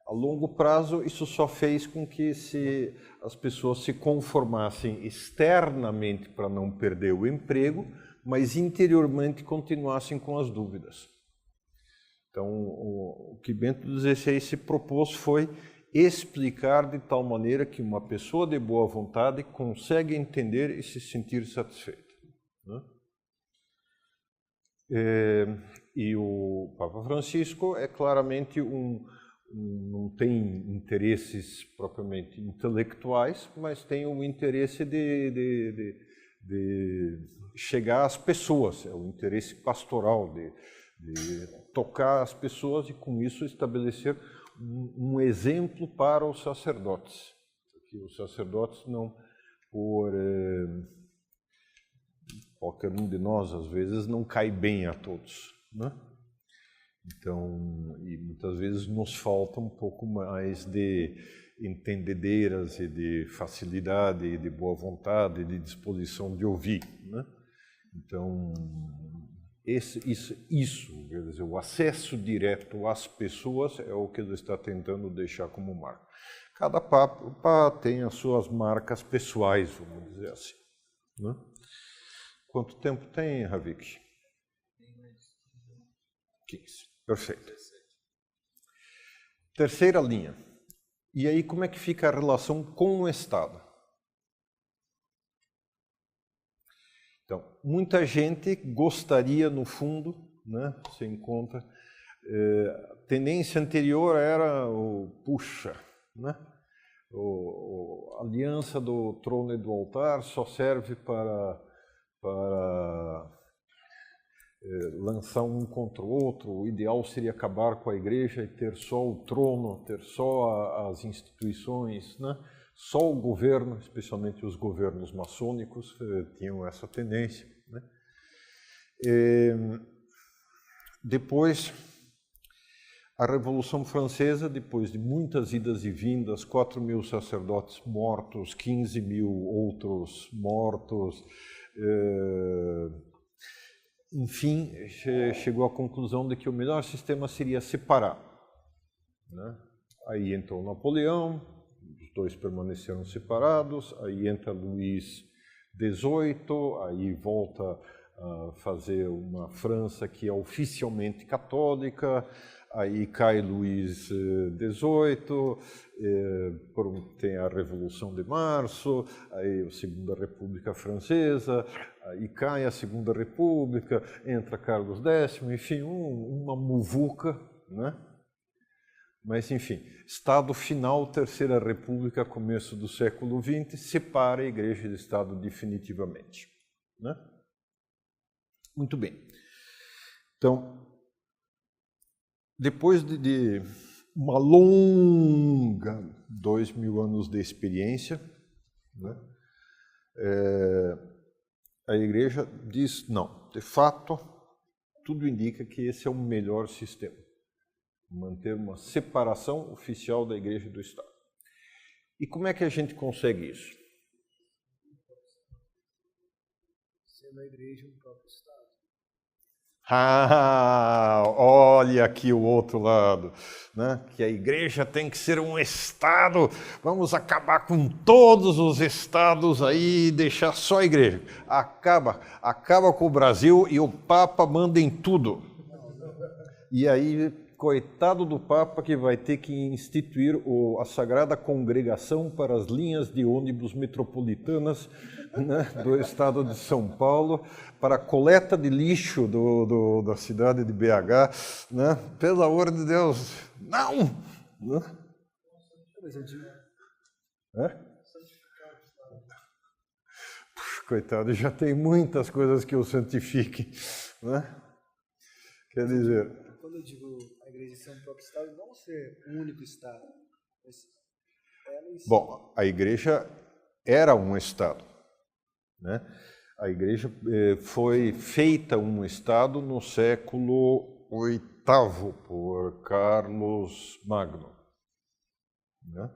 a longo prazo isso só fez com que as pessoas se conformassem externamente para não perder o emprego, mas interiormente continuassem com as dúvidas. Então, o que Bento XVI se propôs foi explicar de tal maneira que uma pessoa de boa vontade consegue entender e se sentir satisfeita, né? E o Papa Francisco é claramente não tem interesses propriamente intelectuais, mas tem o interesse de chegar às pessoas, é o interesse pastoral de tocar as pessoas e com isso estabelecer um exemplo para os sacerdotes. Porque os sacerdotes não, por qualquer um de nós, às vezes, não cai bem a todos, né? Então, e muitas vezes nos falta um pouco mais de entendedeiras e de facilidade, e de boa vontade, e de disposição de ouvir, né? Então, isso, quer dizer, o acesso direto às pessoas é o que ele está tentando deixar como marca. Cada Papa tem as suas marcas pessoais, vamos dizer assim, né? Quanto tempo tem, Ravik? 15. Perfeito. Terceira linha. E aí, como é que fica a relação com o Estado? Então, muita gente gostaria, no fundo, né, você encontra, a tendência anterior era né, a aliança do trono e do altar só serve para lançar um contra o outro. O ideal seria acabar com a igreja e ter só o trono, ter só as instituições, né? Só o governo, especialmente os governos maçônicos, tinham essa tendência, né? Depois, a Revolução Francesa, depois de muitas idas e vindas, 4.000 sacerdotes mortos, 15.000 outros mortos, enfim, chegou à conclusão de que o melhor sistema seria separar, né? Aí entrou Napoleão, os dois permaneceram separados, aí entra Luís XVIII, aí volta a fazer uma França que é oficialmente católica, aí cai Luís XVIII, tem a Revolução de Março, aí a Segunda República Francesa, aí cai a Segunda República, entra Carlos X, enfim, uma muvuca, né? Mas, enfim, Estado final, Terceira República, começo do século XX, separa a Igreja do Estado definitivamente, né? Muito bem. Então, depois de uma longa 2.000 anos de experiência, né, a Igreja diz, não, de fato, tudo indica que esse é o melhor sistema, manter uma separação oficial da Igreja e do Estado. E como é que a gente consegue isso? Sendo a Igreja um próprio Estado. Olha aqui o outro lado, né? Que a igreja tem que ser um Estado, vamos acabar com todos os Estados aí e deixar só a igreja. Acaba com o Brasil e o Papa manda em tudo. E aí, coitado do Papa que vai ter que instituir a Sagrada Congregação para as linhas de ônibus metropolitanas, né, do estado de São Paulo, para a coleta de lixo da cidade de BH, né? Pelo amor de Deus, não! Né? Puxa, coitado, já tem muitas coisas que o santifiquem, né? Quer dizer... Quando eu digo a igreja ser um próprio Estado, não ser um único Estado. Bom, a igreja era um Estado, né? A igreja foi feita um Estado no século VIII por Carlos Magno, né?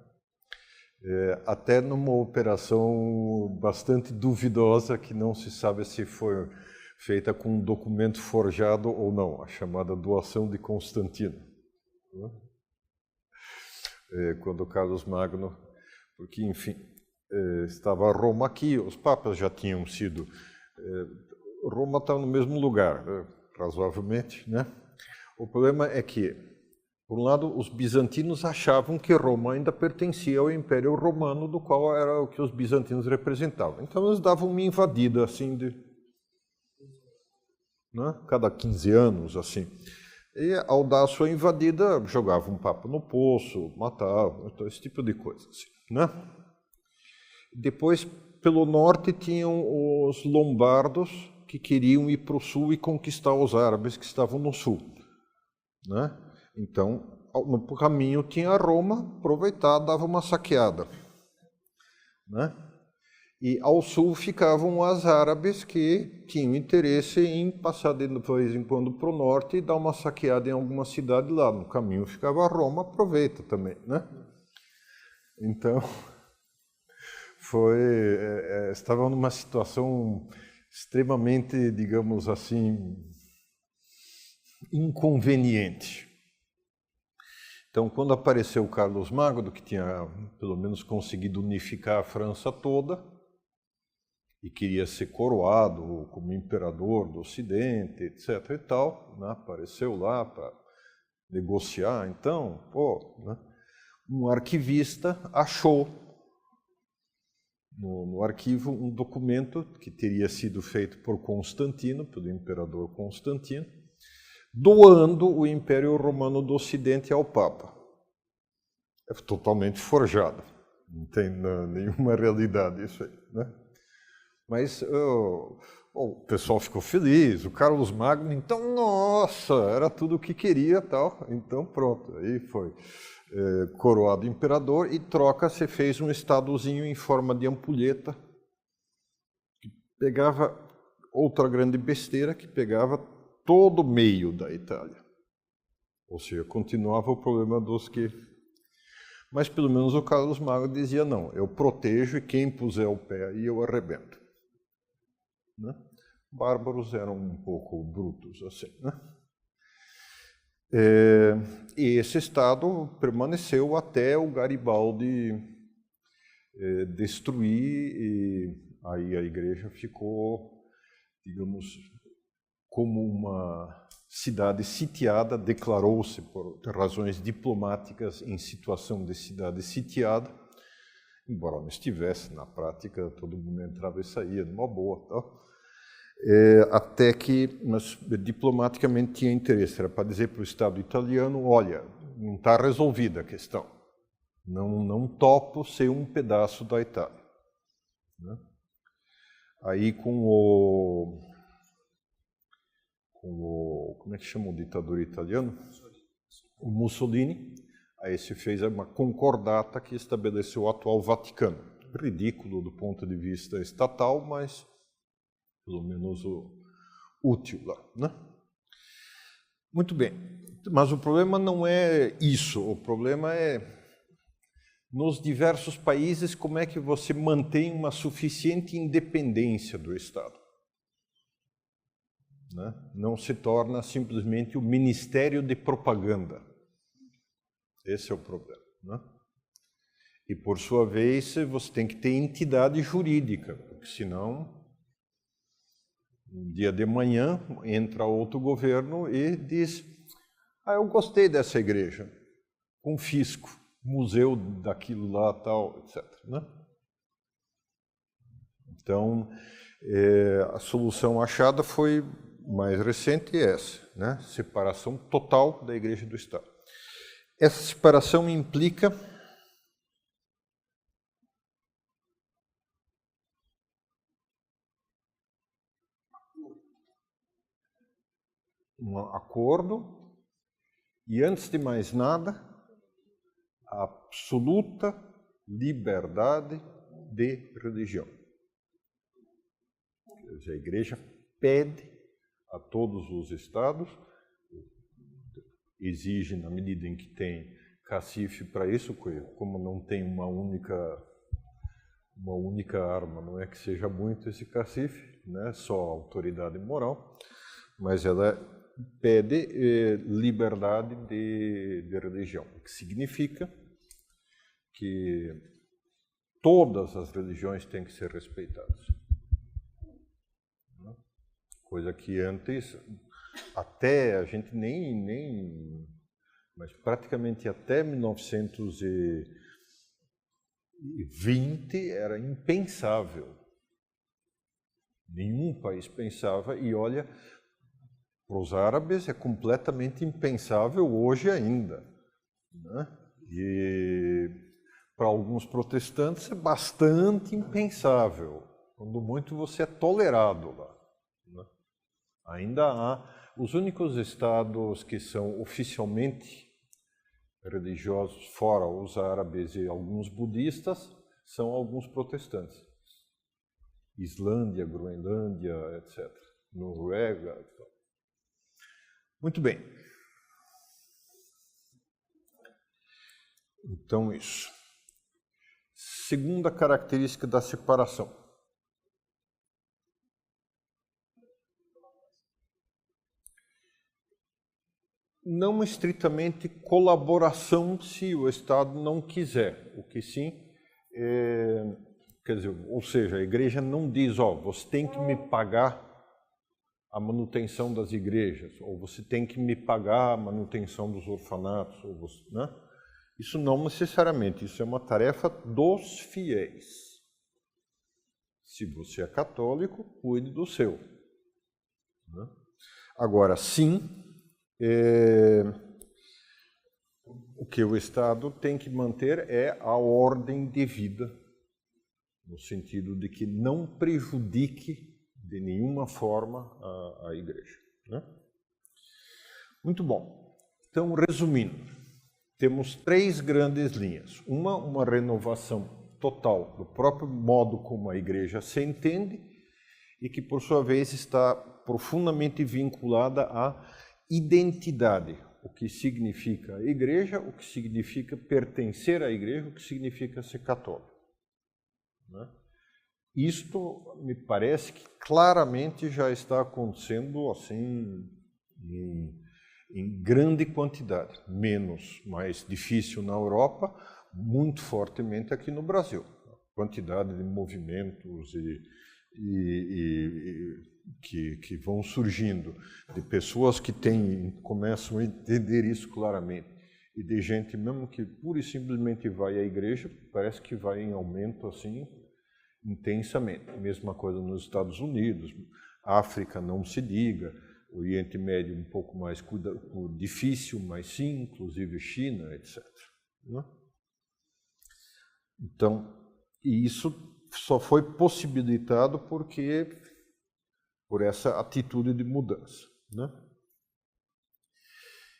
Até numa operação bastante duvidosa, que não se sabe se foi feita com um documento forjado ou não, a chamada doação de Constantino, né? Quando Carlos Magno, porque, enfim, estava Roma aqui, os papas já tinham sido... Roma está no mesmo lugar, razoavelmente, né? O problema é que, por um lado, os bizantinos achavam que Roma ainda pertencia ao Império Romano, do qual era o que os bizantinos representavam. Então eles davam uma invadida, assim, né? Cada 15 anos, assim. E ao dar a sua invadida, jogavam um papo no poço, matavam, então, esse tipo de coisa, assim, né? Depois, pelo norte, tinham os lombardos, que queriam ir para o sul e conquistar os árabes que estavam no sul, né? Então, no caminho tinha Roma, aproveitava, dava uma saqueada, né? E ao sul ficavam os árabes que tinham interesse em passar de vez em quando para o norte e dar uma saqueada em alguma cidade lá. No caminho ficava Roma, aproveita também, né? Então, estava numa situação extremamente, digamos assim, inconveniente. Então, quando apareceu Carlos Magno, que tinha pelo menos conseguido unificar a França toda e queria ser coroado como imperador do Ocidente, etc. e tal, né? Apareceu lá para negociar. Então, né? Um arquivista achou no arquivo um documento que teria sido feito por Constantino, pelo imperador Constantino, doando o Império Romano do Ocidente ao Papa. É totalmente forjado, não tem nenhuma realidade isso aí, né? Mas o pessoal ficou feliz, o Carlos Magno, então, nossa, era tudo o que queria, tal. Então, pronto, aí foi coroado imperador e se fez um estadozinho em forma de ampulheta, que pegava outra grande besteira, que pegava todo o meio da Itália. Ou seja, continuava o problema dos que... Mas pelo menos o Carlos Magno dizia, não, eu protejo e quem puser o pé aí eu arrebento. Né? Bárbaros eram um pouco brutos, assim, né? E esse estado permaneceu até o Garibaldi destruir, e aí a igreja ficou, digamos, como uma cidade sitiada, declarou-se por razões diplomáticas em situação de cidade sitiada, embora não estivesse na prática, todo mundo entrava e saía numa boa, tal. Até que, mas diplomaticamente tinha interesse, era para dizer para o Estado italiano, olha, não está resolvida a questão, não topo ser um pedaço da Itália, né? Aí como é que chama o ditador italiano? O Mussolini, aí se fez uma concordata que estabeleceu o atual Vaticano. Ridículo do ponto de vista estatal, mas pelo menos útil lá, né? Muito bem, mas o problema não é isso, o problema é nos diversos países como é que você mantém uma suficiente independência do Estado, né? Não se torna simplesmente o Ministério de Propaganda. Esse é o problema, né? E, por sua vez, você tem que ter entidade jurídica, porque senão, um dia de manhã, entra outro governo e diz, eu gostei dessa igreja, confisco, museu daquilo lá, tal, etc., né? Então, a solução achada foi mais recente essa, né? Separação total da igreja do Estado. Essa separação implica um acordo e, antes de mais nada, a absoluta liberdade de religião. Quer dizer, a igreja pede a todos os estados, exige na medida em que tem cacife para isso, como não tem uma única arma, não é que seja muito esse cacife, né? Só autoridade moral, mas ela pede liberdade de religião, o que significa que todas as religiões têm que ser respeitadas. Coisa que antes até a gente mas praticamente até 1920 era impensável. Nenhum país pensava, e olha, para os árabes é completamente impensável hoje ainda, né? E para alguns protestantes é bastante impensável, quando muito você é tolerado lá, né? Ainda há os únicos estados que são oficialmente religiosos, fora os árabes e alguns budistas, são alguns protestantes. Islândia, Groenlândia, etc. Noruega, etc. Muito bem. Então, isso. Segunda característica da separação. Não estritamente colaboração se o Estado não quiser. O que sim, quer dizer, ou seja, a igreja não diz, você tem que me pagar a manutenção das igrejas, ou você tem que me pagar a manutenção dos orfanatos, ou você, né? Isso não necessariamente, isso é uma tarefa dos fiéis. Se você é católico, cuide do seu, né? Agora, sim, o que o Estado tem que manter é a ordem devida, no sentido de que não prejudique de nenhuma forma a igreja, né? Muito bom. Então, resumindo, temos 3 grandes linhas. Uma renovação total do próprio modo como a igreja se entende e que, por sua vez, está profundamente vinculada à identidade, o que significa a igreja, o que significa pertencer à igreja, o que significa ser católico, né? Isto me parece que claramente já está acontecendo assim em grande quantidade, menos, mais difícil na Europa, muito fortemente aqui no Brasil. A quantidade de movimentos que vão surgindo, de pessoas que começam a entender isso claramente, e de gente mesmo que pura e simplesmente vai à igreja, parece que vai em aumento assim, intensamente. Mesma coisa nos Estados Unidos, África não se diga, o Oriente Médio um pouco mais difícil, mas sim, inclusive China, etc. Né? Então, e isso só foi possibilitado por essa atitude de mudança, né?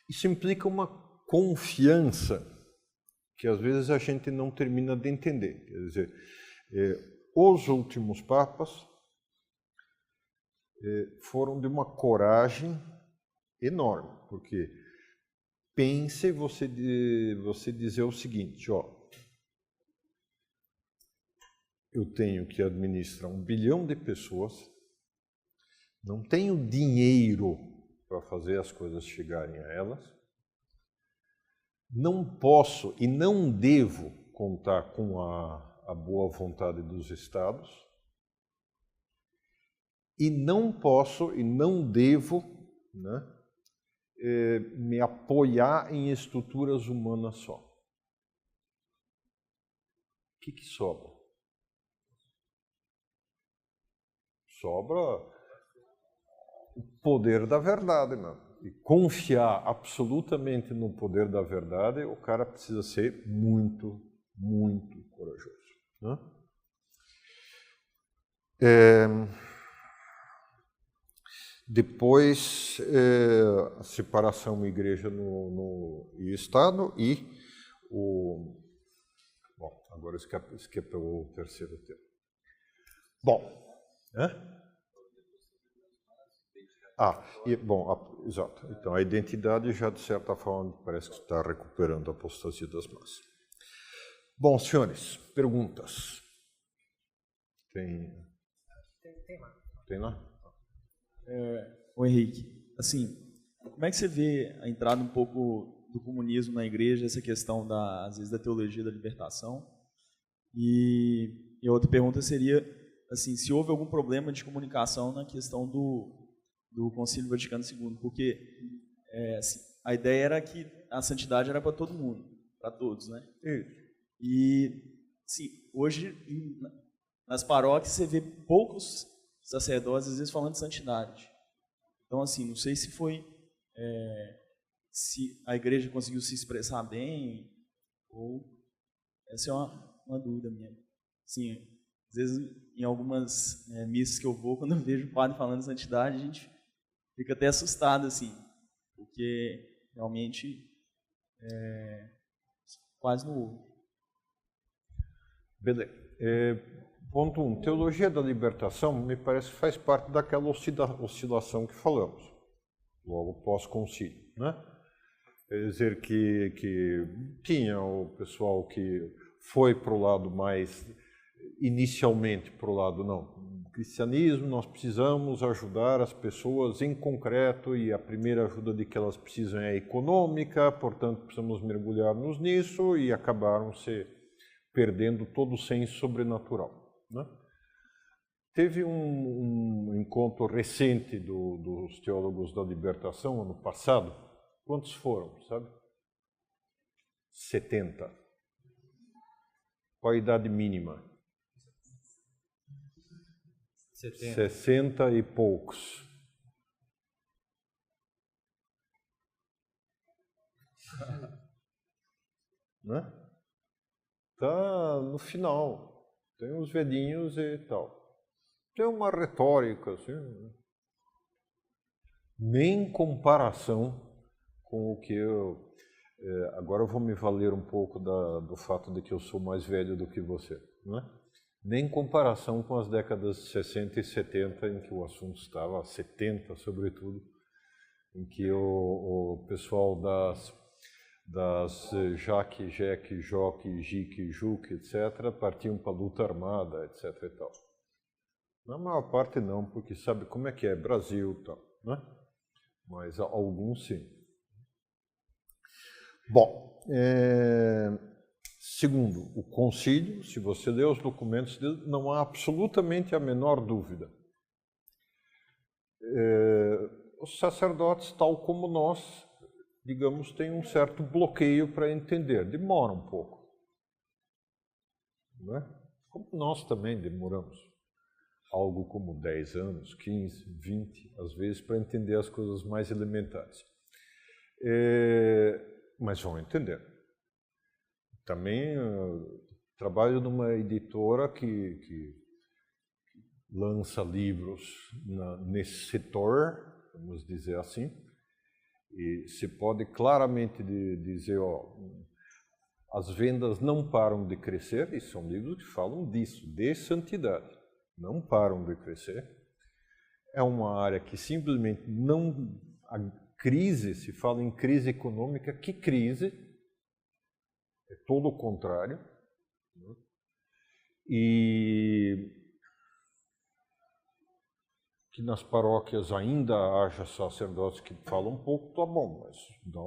Isso implica uma confiança que às vezes a gente não termina de entender. Quer dizer, os últimos papas foram de uma coragem enorme, porque pense você dizer o seguinte, eu tenho que administrar 1 bilhão de pessoas, não tenho dinheiro para fazer as coisas chegarem a elas, não posso e não devo contar com a boa vontade dos Estados, e não posso e não devo, né, me apoiar em estruturas humanas só. O que sobra? Sobra o poder da verdade, né? E confiar absolutamente no poder da verdade, o cara precisa ser muito, muito corajoso, né? Depois, a separação igreja e Estado e Bom, agora esquece o terceiro tema. Bom, exato. Então, a identidade já, de certa forma, parece que está recuperando a apostasia das massas. Bom, senhores, perguntas? Tem lá? O Henrique, assim, como é que você vê a entrada um pouco do comunismo na igreja, essa questão, às vezes, da teologia da libertação? E a outra pergunta seria, assim, se houve algum problema de comunicação na questão do Concílio Vaticano II, porque assim, a ideia era que a santidade era para todo mundo, para todos, né? E sim, hoje nas paróquias você vê poucos sacerdotes às vezes falando de santidade. Então assim, não sei se foi se a igreja conseguiu se expressar bem ou essa é uma dúvida minha. Sim, às vezes em algumas missas que eu vou, quando eu vejo o padre falando de santidade, a gente fica até assustado assim, porque realmente quase não ouve. Beleza. Ponto 1. Teologia da libertação, me parece que faz parte daquela oscilação que falamos, logo pós-concílio, né? Quer dizer que tinha o pessoal que foi para o lado mais, inicialmente para o lado, não, cristianismo, nós precisamos ajudar as pessoas em concreto e a primeira ajuda de que elas precisam é econômica, portanto precisamos mergulhar-nos nisso e acabaram se perdendo todo o senso sobrenatural, né? Teve um encontro recente dos teólogos da libertação, ano passado. Quantos foram, sabe? 70. Qual a idade mínima? 70. 60 e poucos. Né? Tá no final. Tem os velhinhos e tal. Tem uma retórica, assim, né? Nem comparação com o que eu... agora eu vou me valer um pouco do fato de que eu sou mais velho do que você, né? Nem comparação com as décadas de 60 e 70, em que o assunto estava, 70 sobretudo, em que o pessoal das Jaque, Jeque, Joque, Jique, Juque, etc., partiam para a luta armada, etc. e tal. Na maior parte não, porque sabe como é que é, Brasil e tal, né? Mas alguns sim. Bom, segundo, o concílio, se você ler os documentos dele, não há absolutamente a menor dúvida. Os sacerdotes, tal como nós, digamos, têm um certo bloqueio para entender, demora um pouco, né? Como nós também demoramos. Algo como 10 anos, 15, 20, às vezes, para entender as coisas mais elementares. Mas vão entender. Também trabalho numa editora que lança livros nesse setor, vamos dizer assim, e se pode claramente dizer, as vendas não param de crescer, e são livros que falam disso, de santidade. Não param de crescer. É uma área que simplesmente não... A crise, se fala em crise econômica, que crise? É todo o contrário, né? E que nas paróquias ainda haja sacerdotes que falam um pouco, tá bom, mas dá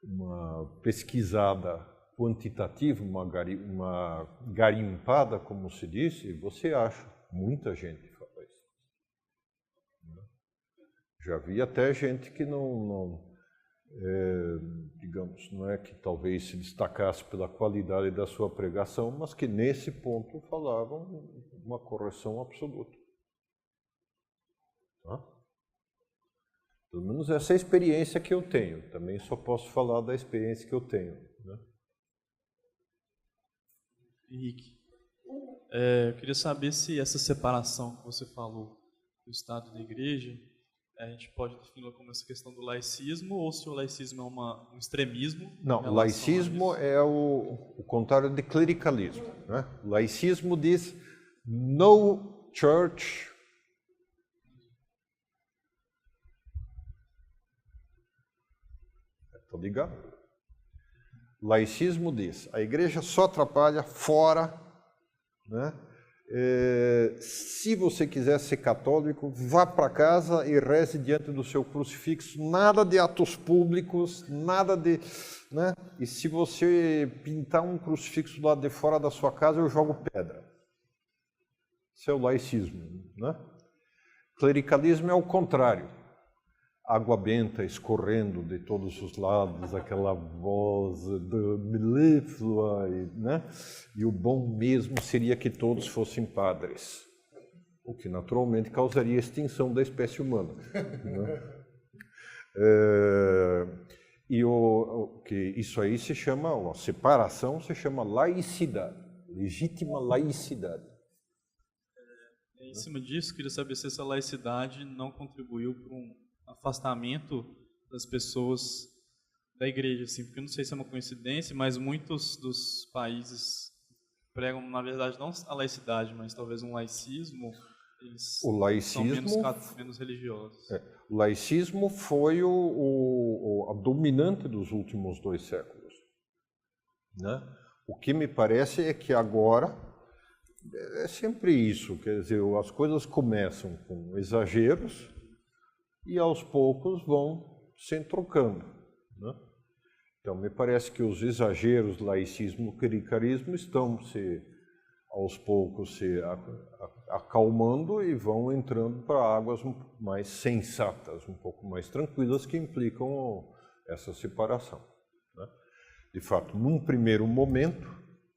uma pesquisada quantitativa, uma garimpada, como se disse, você acha. Muita gente fala isso. Já vi até gente que digamos, não é que talvez se destacasse pela qualidade da sua pregação, mas que nesse ponto falavam uma correção absoluta. Tá? Pelo menos essa é a experiência que eu tenho. Também só posso falar da experiência que eu tenho, né? Henrique, eu queria saber se essa separação que você falou do Estado e da Igreja, a gente pode definir como essa questão do laicismo ou se o laicismo é um extremismo? Não, laicismo é o contrário de clericalismo, né? Laicismo diz no church. Tá ligado? Laicismo diz, a igreja só atrapalha fora, né? Se você quiser ser católico, vá para casa e reze diante do seu crucifixo, nada de atos públicos, nada de... né? E se você pintar um crucifixo lá de fora da sua casa, eu jogo pedra. Isso é o laicismo, né? Clericalismo é o contrário. Água benta escorrendo de todos os lados, aquela voz melíflua, né? E o bom mesmo seria que todos fossem padres, o que naturalmente causaria a extinção da espécie humana. Né? Que isso aí se chama, a separação se chama laicidade, legítima laicidade. Em cima disso, queria saber se essa laicidade não contribuiu para um afastamento das pessoas da igreja, assim, porque eu não sei se é uma coincidência, mas muitos dos países pregam, na verdade, não a laicidade, mas talvez um laicismo, eles o laicismo, são menos religiosos. O laicismo foi a dominante dos últimos 2 séculos. Né? O que me parece é que agora é sempre isso, quer dizer, as coisas começam com exageros e aos poucos vão se trocando. Né? Então, me parece que os exageros, laicismo, clericarismo estão aos poucos se acalmando e vão entrando para águas mais sensatas, um pouco mais tranquilas, que implicam essa separação. Né? De fato, num primeiro momento,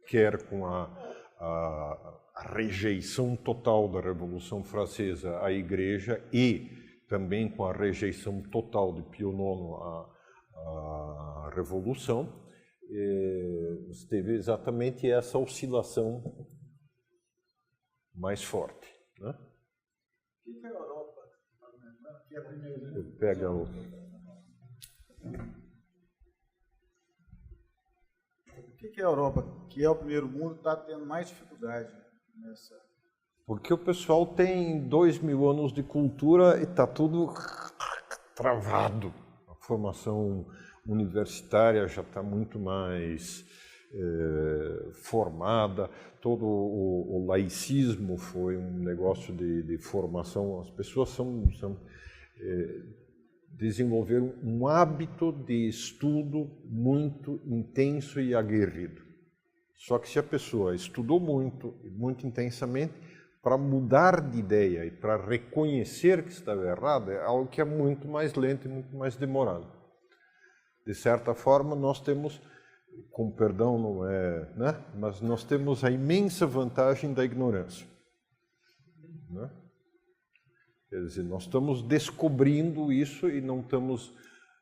quer com a rejeição total da Revolução Francesa à Igreja e também com a rejeição total de Pio IX à Revolução, teve exatamente essa oscilação mais forte. Né? O que é a Europa? Que é a primeira... Pega o... Por que a Europa, que é o primeiro mundo, está tendo mais dificuldade nessa... Porque o pessoal tem 2000 anos de cultura e está tudo travado. A formação universitária já está muito mais formada. Todo o laicismo foi um negócio de formação. As pessoas desenvolveram um hábito de estudo muito intenso e aguerrido. Só que se a pessoa estudou muito intensamente, para mudar de ideia e para reconhecer que estava errado, é algo que é muito mais lento e muito mais demorado. De certa forma, nós temos, com perdão não é, né? Mas nós temos a imensa vantagem da ignorância. Né? Quer dizer, nós estamos descobrindo isso e não estamos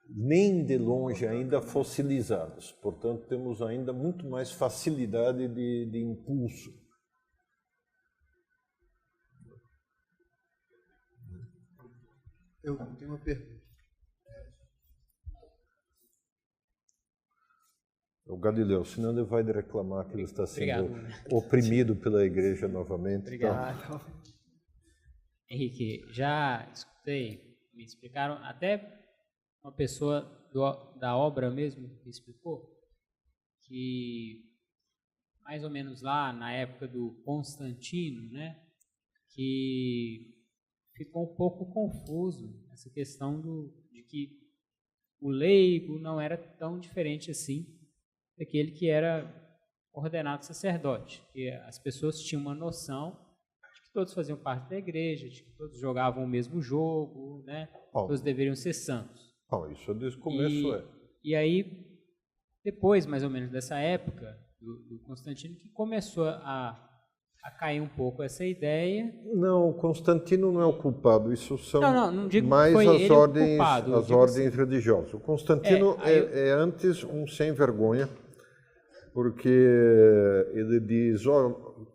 nem de longe ainda fossilizados. Portanto, temos ainda muito mais facilidade de impulso. Eu tenho uma pergunta. O Galileu, senão ele vai reclamar que ele está sendo oprimido pela igreja novamente. Obrigado. Então. Henrique, já escutei, me explicaram, até uma pessoa da obra mesmo me explicou que mais ou menos lá na época do Constantino, né, que ficou um pouco confuso essa questão de que o leigo não era tão diferente assim daquele que era ordenado sacerdote. E as pessoas tinham uma noção de que todos faziam parte da igreja, de que todos jogavam o mesmo jogo, né? Todos deveriam ser santos. Isso desde o começo E aí, depois, mais ou menos, dessa época do Constantino, que começou a cair um pouco essa ideia. Não, Constantino não é o culpado, isso são não digo mais que foi as ele ordens, o culpado, as ordens religiosas. O Constantino é antes um sem vergonha, porque ele diz,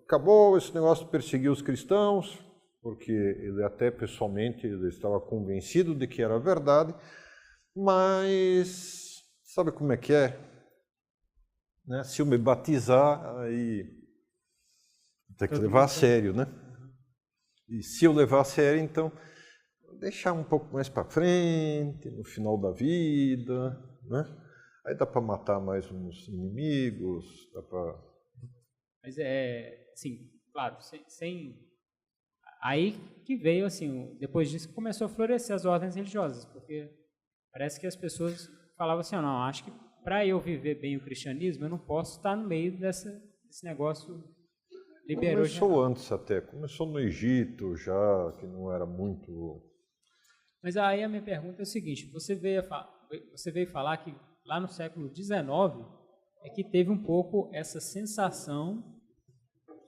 acabou esse negócio de perseguir os cristãos, porque ele até pessoalmente ele estava convencido de que era verdade, mas sabe como é que é? Né? Se eu me batizar, aí tem que levar a sério, né? E se eu levar a sério, então, deixar um pouco mais para frente, no final da vida, né? Aí dá para matar mais uns inimigos, dá para... Mas assim, claro, aí que veio, assim, depois disso que começou a florescer as ordens religiosas, porque parece que as pessoas falavam assim, não, acho que para eu viver bem o cristianismo, eu não posso estar no meio desse negócio liberou já. Começou antes até, começou no Egito já, que não era muito... Mas aí a minha pergunta é o seguinte, você veio falar que lá no século XIX é que teve um pouco essa sensação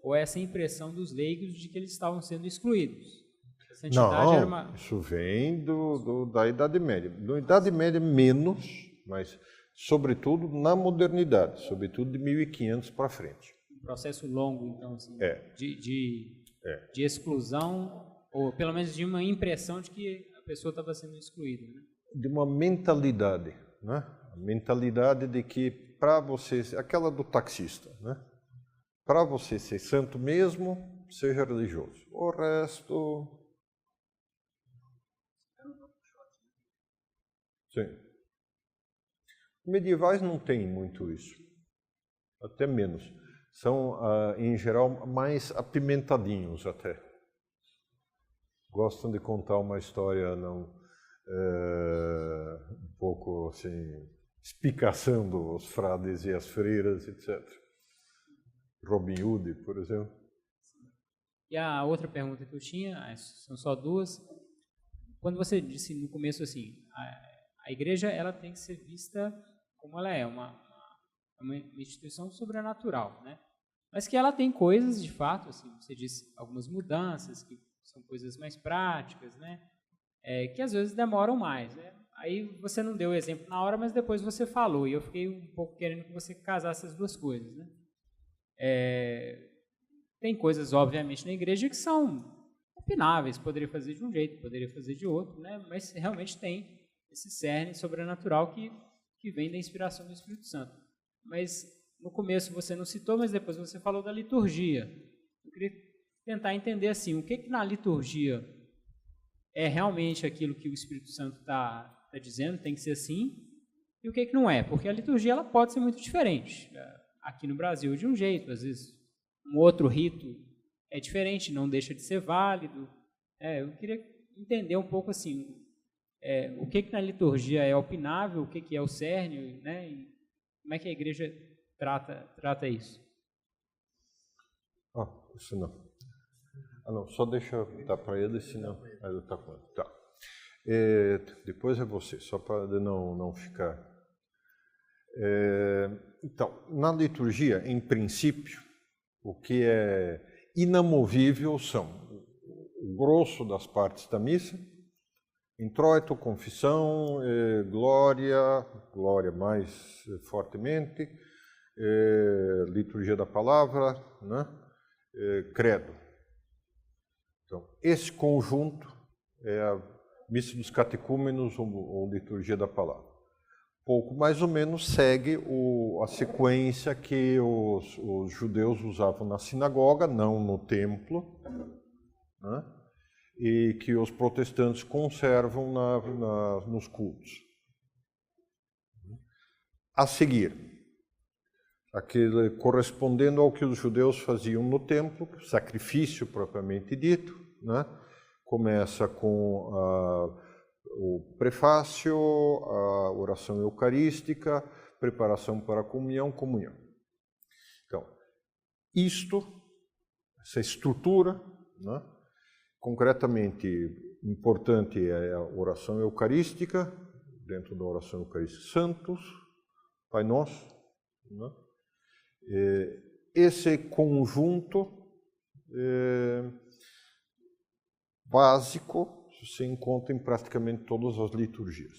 ou essa impressão dos leigos de que eles estavam sendo excluídos. Essa entidade era uma... Isso vem da Idade Média. Na Idade Média menos, mas sobretudo na modernidade, sobretudo de 1500 para frente. Um processo longo, então, assim, É. de exclusão, ou pelo menos de uma impressão de que a pessoa estava sendo excluída, né? De uma mentalidade, né? A mentalidade de que para você, aquela do taxista, né? Para você ser santo mesmo, seja religioso. O resto... Sim. Medievais não tem muito isso. Até menos. São, em geral, mais apimentadinhos até. Gostam de contar uma história um pouco assim, espicaçando os frades e as freiras, etc. Robin Hood, por exemplo. E a outra pergunta que eu tinha, são só duas. Quando você disse no começo assim, a igreja ela tem que ser vista como ela é, uma instituição sobrenatural, né? Mas que ela tem coisas, de fato, assim, você disse algumas mudanças, que são coisas mais práticas, né? Que às vezes demoram mais, né? Aí você não deu o exemplo na hora, mas depois você falou, e eu fiquei um pouco querendo que você casasse as duas coisas, né? Tem coisas, obviamente, na igreja que são opináveis, poderia fazer de um jeito, poderia fazer de outro, né? Mas realmente tem esse cerne sobrenatural que vem da inspiração do Espírito Santo. Mas no começo você não citou, mas depois você falou da liturgia. Eu queria tentar entender assim, o que na liturgia é realmente aquilo que o Espírito Santo está dizendo, tem que ser assim, e o que não é, porque a liturgia ela pode ser muito diferente. Aqui no Brasil de um jeito, às vezes um outro rito é diferente, não deixa de ser válido. Eu queria entender um pouco assim, o que na liturgia é opinável, o que é o cerne, né? E como é que a igreja trata isso? Isso não. Não, só deixa eu dar para ele, senão ele está com ele. Tá. Depois é você, só para não ficar... Então, na liturgia, em princípio, o que é inamovível são o grosso das partes da missa, introito, confissão, glória mais fortemente, liturgia da palavra, né? Credo. Então, esse conjunto é a missa dos catecúmenos ou liturgia da palavra. Pouco mais ou menos segue a sequência que os judeus usavam na sinagoga, não no templo, né? E que os protestantes conservam nos cultos. A seguir, correspondendo ao que os judeus faziam no templo, sacrifício propriamente dito, né? Começa com o prefácio, a oração eucarística, preparação para a comunhão. Então, essa estrutura, né? Concretamente importante é a oração eucarística, dentro da oração eucarística santos, Pai Nosso, né? Esse conjunto básico se encontra em praticamente todas as liturgias.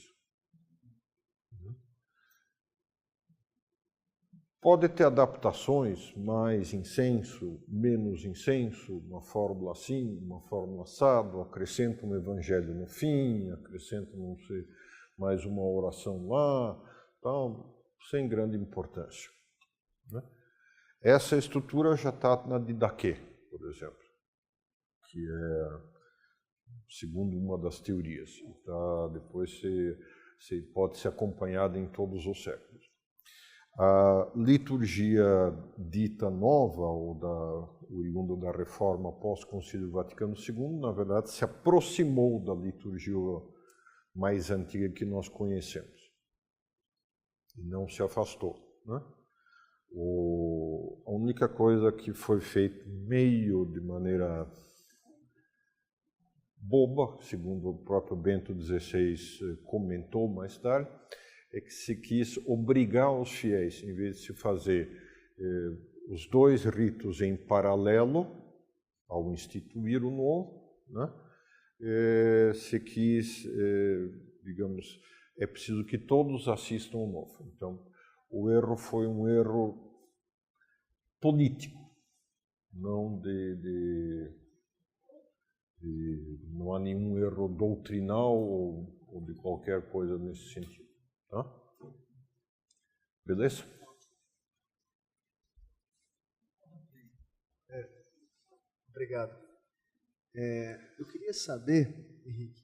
Pode ter adaptações, mais incenso, menos incenso, uma fórmula assim, uma fórmula assado, acrescenta um evangelho no fim, acrescenta, não sei, mais uma oração lá, tal, sem grande importância, né? Essa estrutura já está na Didaquê, por exemplo, que é segundo uma das teorias. Depois pode ser acompanhada em todos os séculos. A liturgia dita nova, oriunda da reforma pós-Concílio Vaticano II, na verdade, se aproximou da liturgia mais antiga que nós conhecemos. E não se afastou, né? A única coisa que foi feita meio de maneira boba, segundo o próprio Bento XVI comentou mais tarde, é que se quis obrigar os fiéis, em vez de se fazer os dois ritos em paralelo, ao instituir o novo, né, se quis, digamos, é preciso que todos assistam o novo. Então, o erro foi um erro político, não não há nenhum erro doutrinal ou de qualquer coisa nesse sentido. Tá? Beleza? Obrigado. Eu queria saber, Henrique,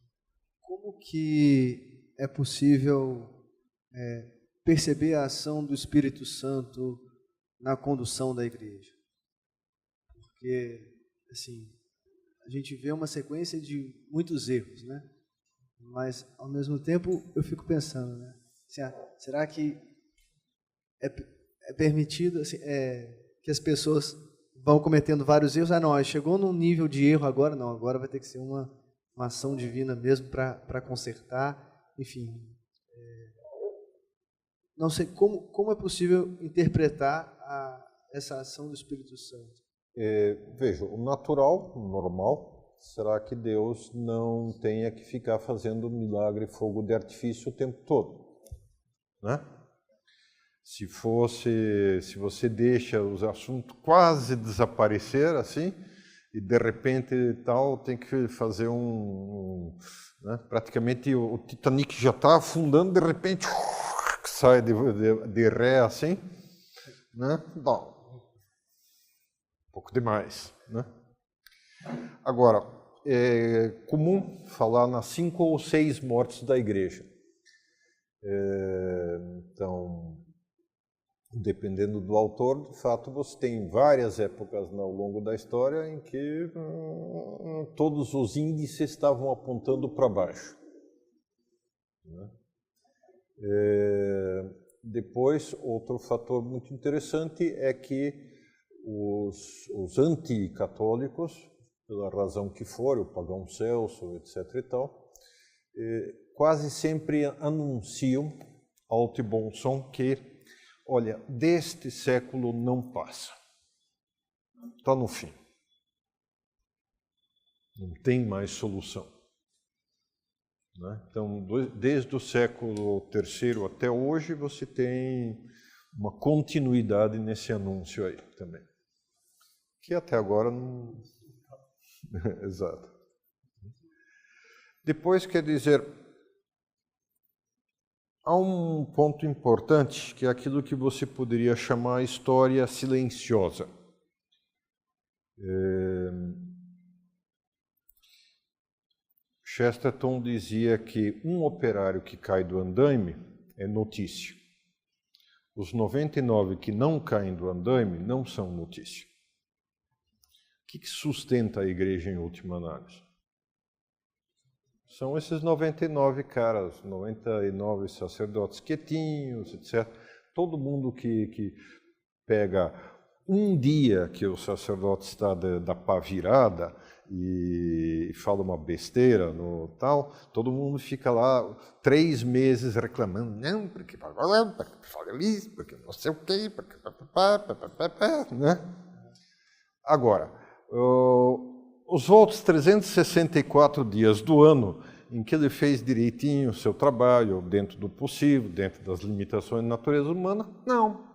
como que é possível perceber a ação do Espírito Santo na condução da igreja? Porque, assim, a gente vê uma sequência de muitos erros, né? Mas, ao mesmo tempo, eu fico pensando, né? Assim, será que é permitido assim, que as pessoas vão cometendo vários erros? Não, chegou num nível de erro agora, não, agora vai ter que ser uma ação divina mesmo para consertar, enfim. Não sei como é possível interpretar essa ação do Espírito Santo. Veja, o natural, o normal, será que Deus não tenha que ficar fazendo milagre, fogo de artifício o tempo todo, né? Se você deixa os assuntos quase desaparecer assim, e de repente tal, tem que fazer né? Praticamente o Titanic já está afundando, de repente sai de ré assim, né? Bom, um pouco demais, né? Agora, é comum falar nas 5 ou 6 mortes da igreja. Então, dependendo do autor, de fato, você tem várias épocas ao longo da história em que todos os índices estavam apontando para baixo, né? Depois, outro fator muito interessante é que os anticatólicos, pela razão que for, o pagão Celso, etc. e tal, quase sempre anunciam, alto e bom som, que, olha, deste século não passa. Está no fim. Não tem mais solução, né? Então, desde o século III até hoje, você tem uma continuidade nesse anúncio aí também. Que até agora não... Exato. Depois, quer dizer, há um ponto importante, que é aquilo que você poderia chamar história silenciosa. Chesterton dizia que um operário que cai do andaime é notícia. Os 99 que não caem do andaime não são notícia. O que sustenta a igreja em última análise? São esses 99 caras, 99 sacerdotes quietinhos, etc. Todo mundo que pega um dia que o sacerdote está da pá virada e fala uma besteira no tal, todo mundo fica lá 3 meses reclamando, não, porque fala isso, porque não sei o quê, porque né? Agora, os outros 364 dias do ano em que ele fez direitinho o seu trabalho, dentro do possível, dentro das limitações da natureza humana, não.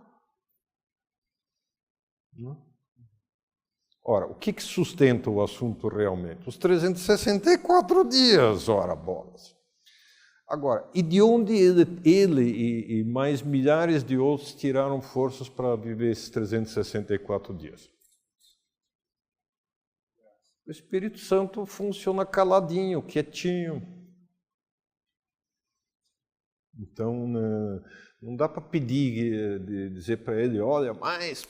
Ora, o que sustenta o assunto realmente? Os 364 dias, ora bolas. Agora, e de onde ele e mais milhares de outros tiraram forças para viver esses 364 dias? O Espírito Santo funciona caladinho, quietinho. Então, não dá para pedir, dizer para ele, olha, mais,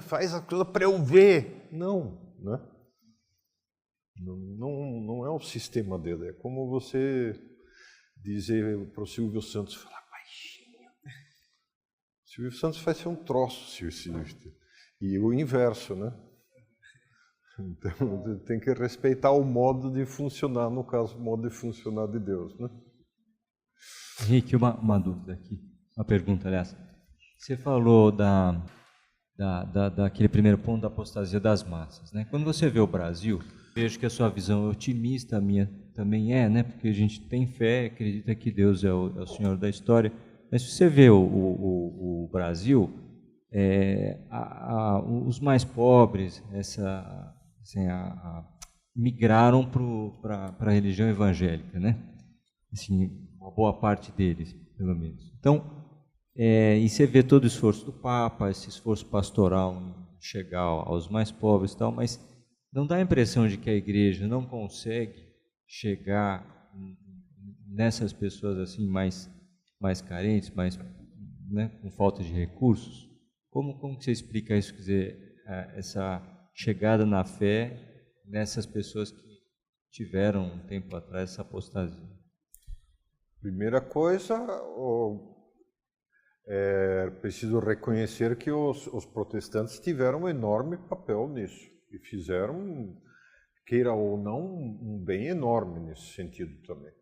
faz aquilo para eu ver. Não, né? Não é o sistema dele. É como você dizer para o Silvio Santos, falar baixinho. Silvio Santos vai ser um troço, e o inverso, né? Então, tem que respeitar o modo de funcionar, no caso, o modo de funcionar de Deus, né? Henrique, uma dúvida aqui, uma pergunta, aliás. Você falou daquele primeiro ponto da apostasia das massas, né? Quando você vê o Brasil, vejo que a sua visão é otimista, a minha também é, né? Porque a gente tem fé, acredita que Deus é o Senhor da história. Mas se você vê o Brasil, os mais pobres, migraram para a religião evangélica, né? Assim, uma boa parte deles, pelo menos. Então, e você vê todo o esforço do Papa, esse esforço pastoral em chegar aos mais pobres e tal, mas não dá a impressão de que a igreja não consegue chegar nessas pessoas assim mais carentes, né, com falta de recursos? Como que você explica isso, quer dizer, essa chegada na fé nessas pessoas que tiveram um tempo atrás essa apostasia? Primeira coisa, preciso reconhecer que os protestantes tiveram um enorme papel nisso e fizeram, queira ou não, um bem enorme nesse sentido também.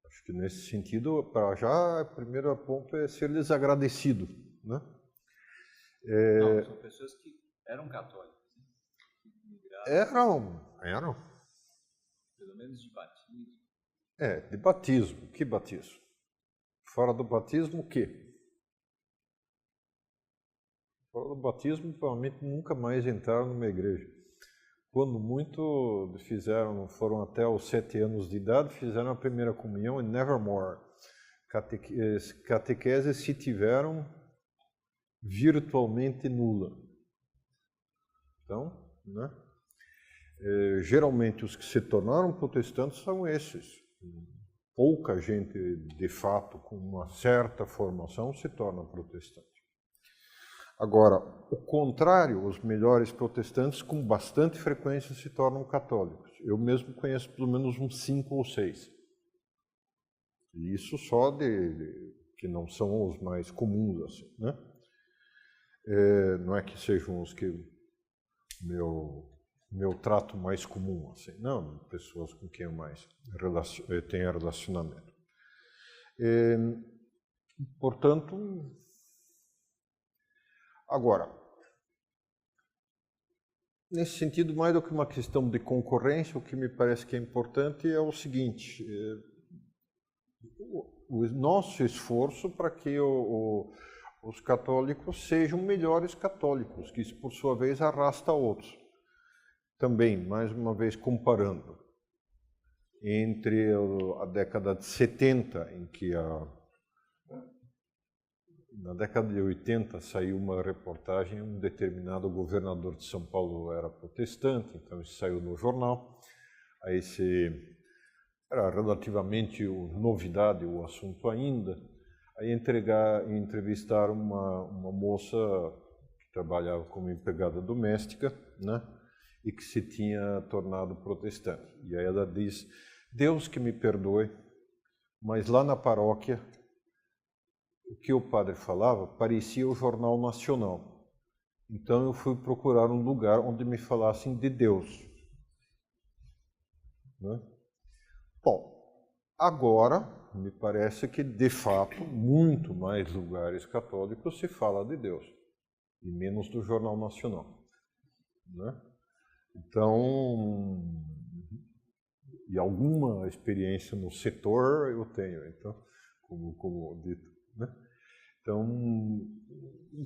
Acho que nesse sentido, para já, o primeiro ponto é ser-lhes agradecido, né? Não, são pessoas que eram católicas. Eram. Pelo menos de batismo. De batismo. Que batismo? Fora do batismo, o quê? Fora do batismo, provavelmente nunca mais entraram numa igreja. Quando muito foram até os 7 anos de idade, fizeram a primeira comunhão e nevermore. Catequese se tiveram virtualmente nula. Então, né? Geralmente os que se tornaram protestantes são esses. Pouca gente, de fato, com uma certa formação se torna protestante. Agora, o contrário, os melhores protestantes com bastante frequência se tornam católicos. Eu mesmo conheço pelo menos uns 5 ou 6. E isso só que não são os mais comuns, assim, né? Não é que sejam os que meu trato mais comum, assim, não, pessoas com quem eu mais tenho relacionamento. Portanto, agora, nesse sentido, mais do que uma questão de concorrência, o que me parece que é importante é o seguinte, o nosso esforço para que os católicos sejam melhores católicos, que isso, por sua vez, arrasta outros. Também, mais uma vez, comparando entre a década de 70, em que na década de 80 saiu uma reportagem, um determinado governador de São Paulo era protestante, então isso saiu no jornal. Aí era relativamente novidade o assunto ainda. Aí entrevistaram uma moça que trabalhava como empregada doméstica, né? E que se tinha tornado protestante. E aí ela diz, Deus que me perdoe, mas lá na paróquia, o que o padre falava parecia o Jornal Nacional. Então eu fui procurar um lugar onde me falassem de Deus. Né? Bom, agora me parece que, de fato, muito mais lugares católicos se fala de Deus, e menos do Jornal Nacional. Né? Então, e alguma experiência no setor eu tenho, então, como dito, né? Então,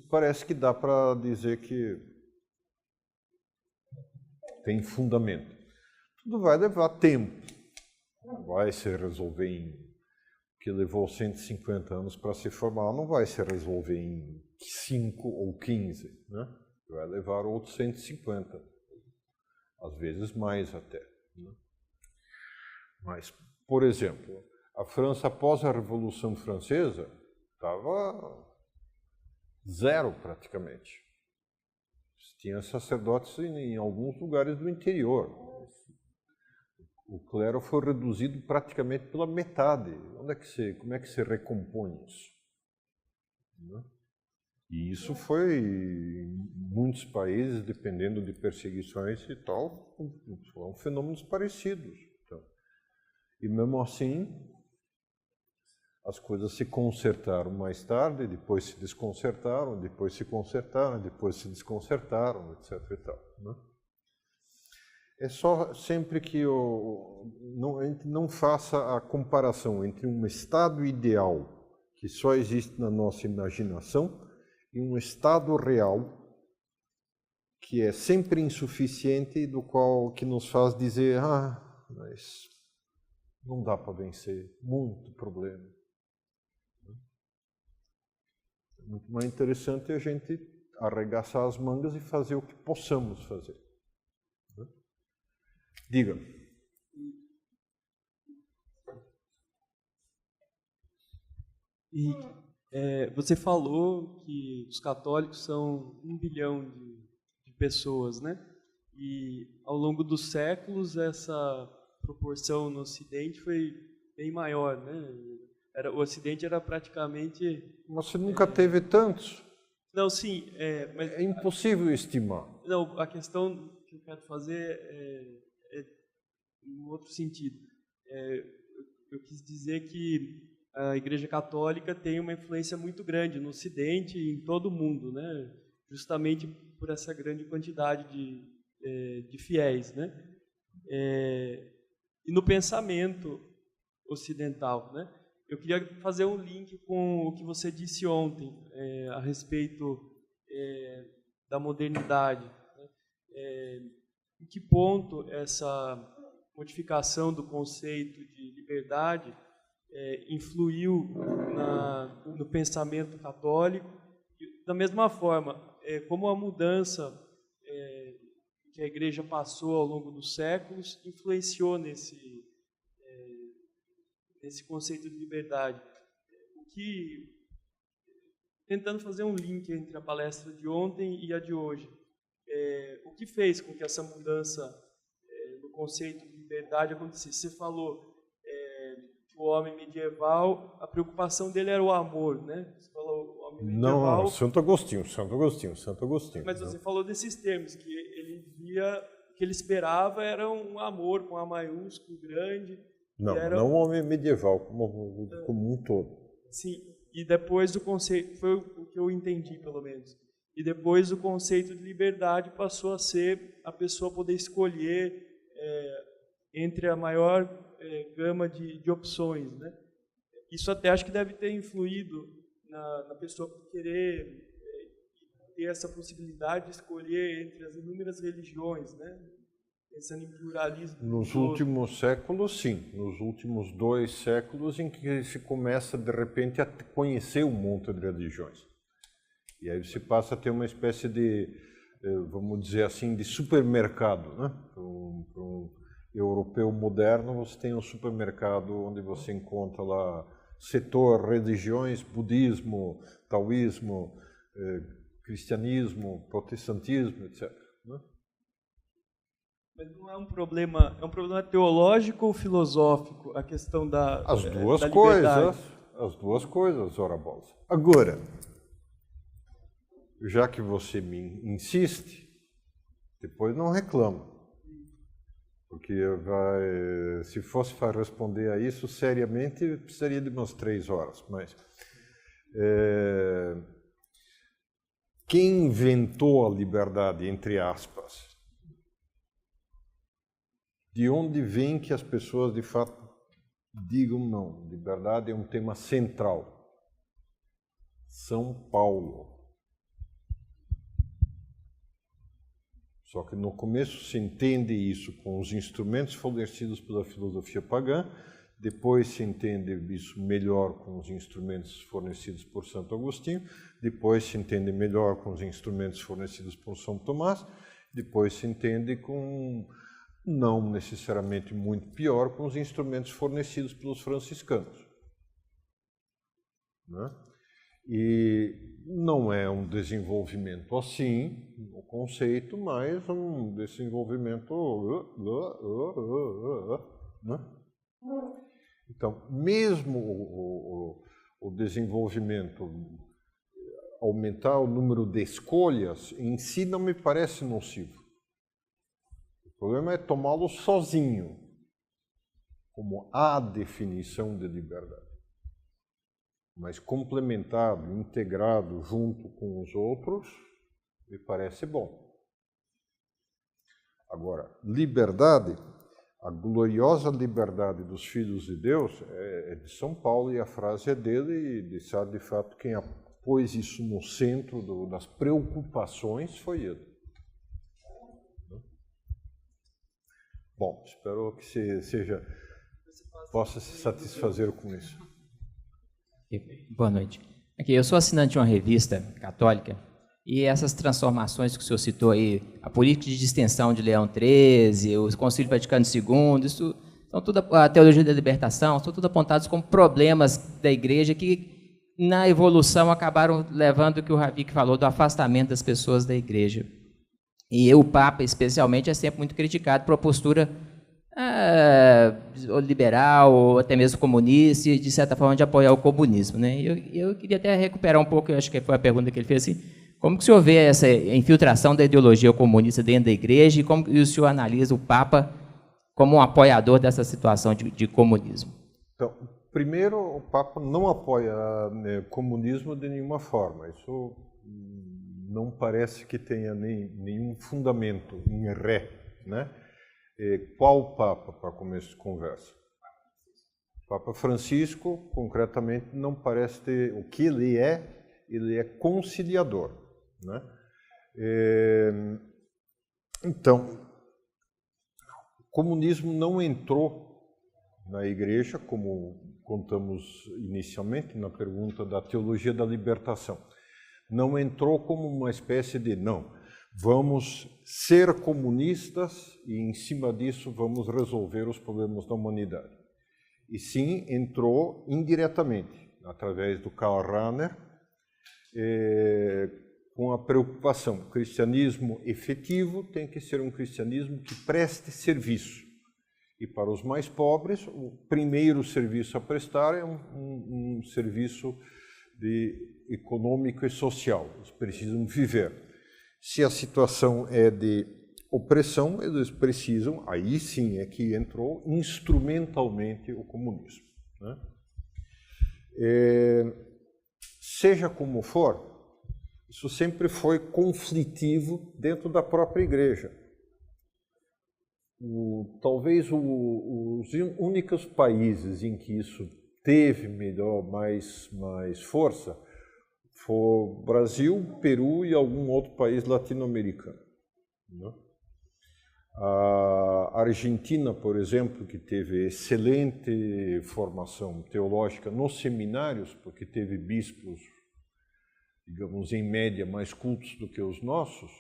parece que dá para dizer que tem fundamento. Tudo vai levar tempo, não vai se resolver que levou 150 anos para se formar, não vai se resolver em 5 ou 15, né? Vai levar outros 150. Às vezes mais até. Né? Mas, por exemplo, a França, após a Revolução Francesa, estava zero praticamente. Tinha sacerdotes em alguns lugares do interior. O clero foi reduzido praticamente pela metade. Como é que se recompõe isso? né? E isso foi, em muitos países, dependendo de perseguições e tal, foram fenômenos parecidos. Então, e mesmo assim, as coisas se consertaram mais tarde, depois se desconcertaram, depois se consertaram, depois se desconcertaram, etc. e tal, né? É só sempre que a gente não faça a comparação entre um estado ideal, que só existe na nossa imaginação, e um estado real, que é sempre insuficiente, que nos faz dizer, mas não dá para vencer, muito problema. É muito mais interessante a gente arregaçar as mangas e fazer o que possamos fazer. Diga. E você falou que os católicos são 1 bilhão de pessoas, né? E ao longo dos séculos essa proporção no Ocidente foi bem maior, né? O Ocidente era praticamente... Mas você nunca teve tantos? Não, sim, mas... É impossível estimar. Não, a questão que eu quero fazer é em outro sentido. Eu quis dizer que a Igreja Católica tem uma influência muito grande no Ocidente e em todo o mundo, né? Justamente por essa grande quantidade de fiéis, né? E no pensamento ocidental, né? Eu queria fazer um link com o que você disse ontem a respeito da modernidade, né? Em que ponto essa modificação do conceito de liberdade influiu no pensamento católico? E, da mesma forma, como a mudança que a Igreja passou ao longo dos séculos influenciou nesse conceito de liberdade. Tentando fazer um link entre a palestra de ontem e a de hoje, o que fez com que essa mudança no conceito de liberdade acontecesse? Você falou que o homem medieval, a preocupação dele era o amor, né? Você falou o homem medieval... Não, Santo Agostinho. Mas você falou desses termos, que ele via, que ele esperava era um amor com A maiúsculo, grande... Não, não o homem medieval, como um todo. Sim, e depois do conceito, foi o que eu entendi pelo menos, e depois o conceito de liberdade passou a ser a pessoa poder escolher entre a maior gama de opções, né? Isso até acho que deve ter influído na pessoa querer ter essa possibilidade de escolher entre as inúmeras religiões, né? Pensando em pluralismo. Nos últimos séculos, sim. Nos últimos 2 séculos em que se começa, de repente, a conhecer um monte de religiões. E aí você passa a ter uma espécie de, vamos dizer assim, de supermercado, né? Para um europeu moderno, você tem um supermercado onde você encontra lá setor, religiões, budismo, taoísmo, cristianismo, protestantismo, etc. Né? Mas não é um problema teológico ou filosófico a questão as duas coisas, as duas coisas, ora bolas. Agora, já que você me insiste, depois não reclama, porque se fosse para responder a isso seriamente, precisaria de umas 3 horas, mas quem inventou a liberdade, entre aspas? De onde vem que as pessoas, de fato, digam não? Liberdade é um tema central. São Paulo. Só que no começo se entende isso com os instrumentos fornecidos pela filosofia pagã, depois se entende isso melhor com os instrumentos fornecidos por Santo Agostinho, depois se entende melhor com os instrumentos fornecidos por São Tomás, depois se entende com... não necessariamente muito pior, com os instrumentos fornecidos pelos franciscanos. Né? E não é um desenvolvimento assim, o conceito, mas um desenvolvimento... Né? Então, mesmo o desenvolvimento aumentar o número de escolhas, em si não me parece nocivo. O problema é tomá-lo sozinho, como a definição de liberdade. Mas complementado, integrado junto com os outros, me parece bom. Agora, liberdade, a gloriosa liberdade dos filhos de Deus é de São Paulo e a frase é dele, e de fato quem pôs isso no centro das preocupações foi ele. Bom, espero que possa se satisfazer com isso. Boa noite. Aqui, eu sou assinante de uma revista católica e essas transformações que o senhor citou aí, a política de extensão de Leão XIII, o Concílio Vaticano II, isso são tudo, a teologia da libertação, são tudo apontados como problemas da igreja que na evolução acabaram levando o que o Ravik falou do afastamento das pessoas da igreja. E o Papa, especialmente, é sempre muito criticado por uma postura liberal ou até mesmo comunista e, de certa forma, de apoiar o comunismo, né? Eu queria até recuperar um pouco, eu acho que foi a pergunta que ele fez, assim, como que o senhor vê essa infiltração da ideologia comunista dentro da igreja e como o senhor analisa o Papa como um apoiador dessa situação de comunismo? Então, primeiro, o Papa não apoia comunismo de nenhuma forma. Isso não parece que tenha nenhum fundamento em ré, né? Qual Papa, para começo de conversa? O Papa Francisco, concretamente, não parece ter o que ele é conciliador, né? Então, o comunismo não entrou na igreja, como contamos inicialmente na pergunta da teologia da libertação. Não entrou como uma espécie de, não, vamos ser comunistas e em cima disso vamos resolver os problemas da humanidade. E sim, entrou indiretamente, através do Karl Rahner, com a preocupação, o cristianismo efetivo tem que ser um cristianismo que preste serviço. E para os mais pobres, o primeiro serviço a prestar é um serviço econômico e social. Eles precisam viver. Se a situação é de opressão, eles precisam, aí sim é que entrou instrumentalmente o comunismo, né? Seja como for, isso sempre foi conflitivo dentro da própria igreja. Talvez os únicos países em que isso teve mais força foi o Brasil, Peru e algum outro país latino-americano, né? A Argentina, por exemplo, que teve excelente formação teológica nos seminários, porque teve bispos, digamos, em média, mais cultos do que os nossos,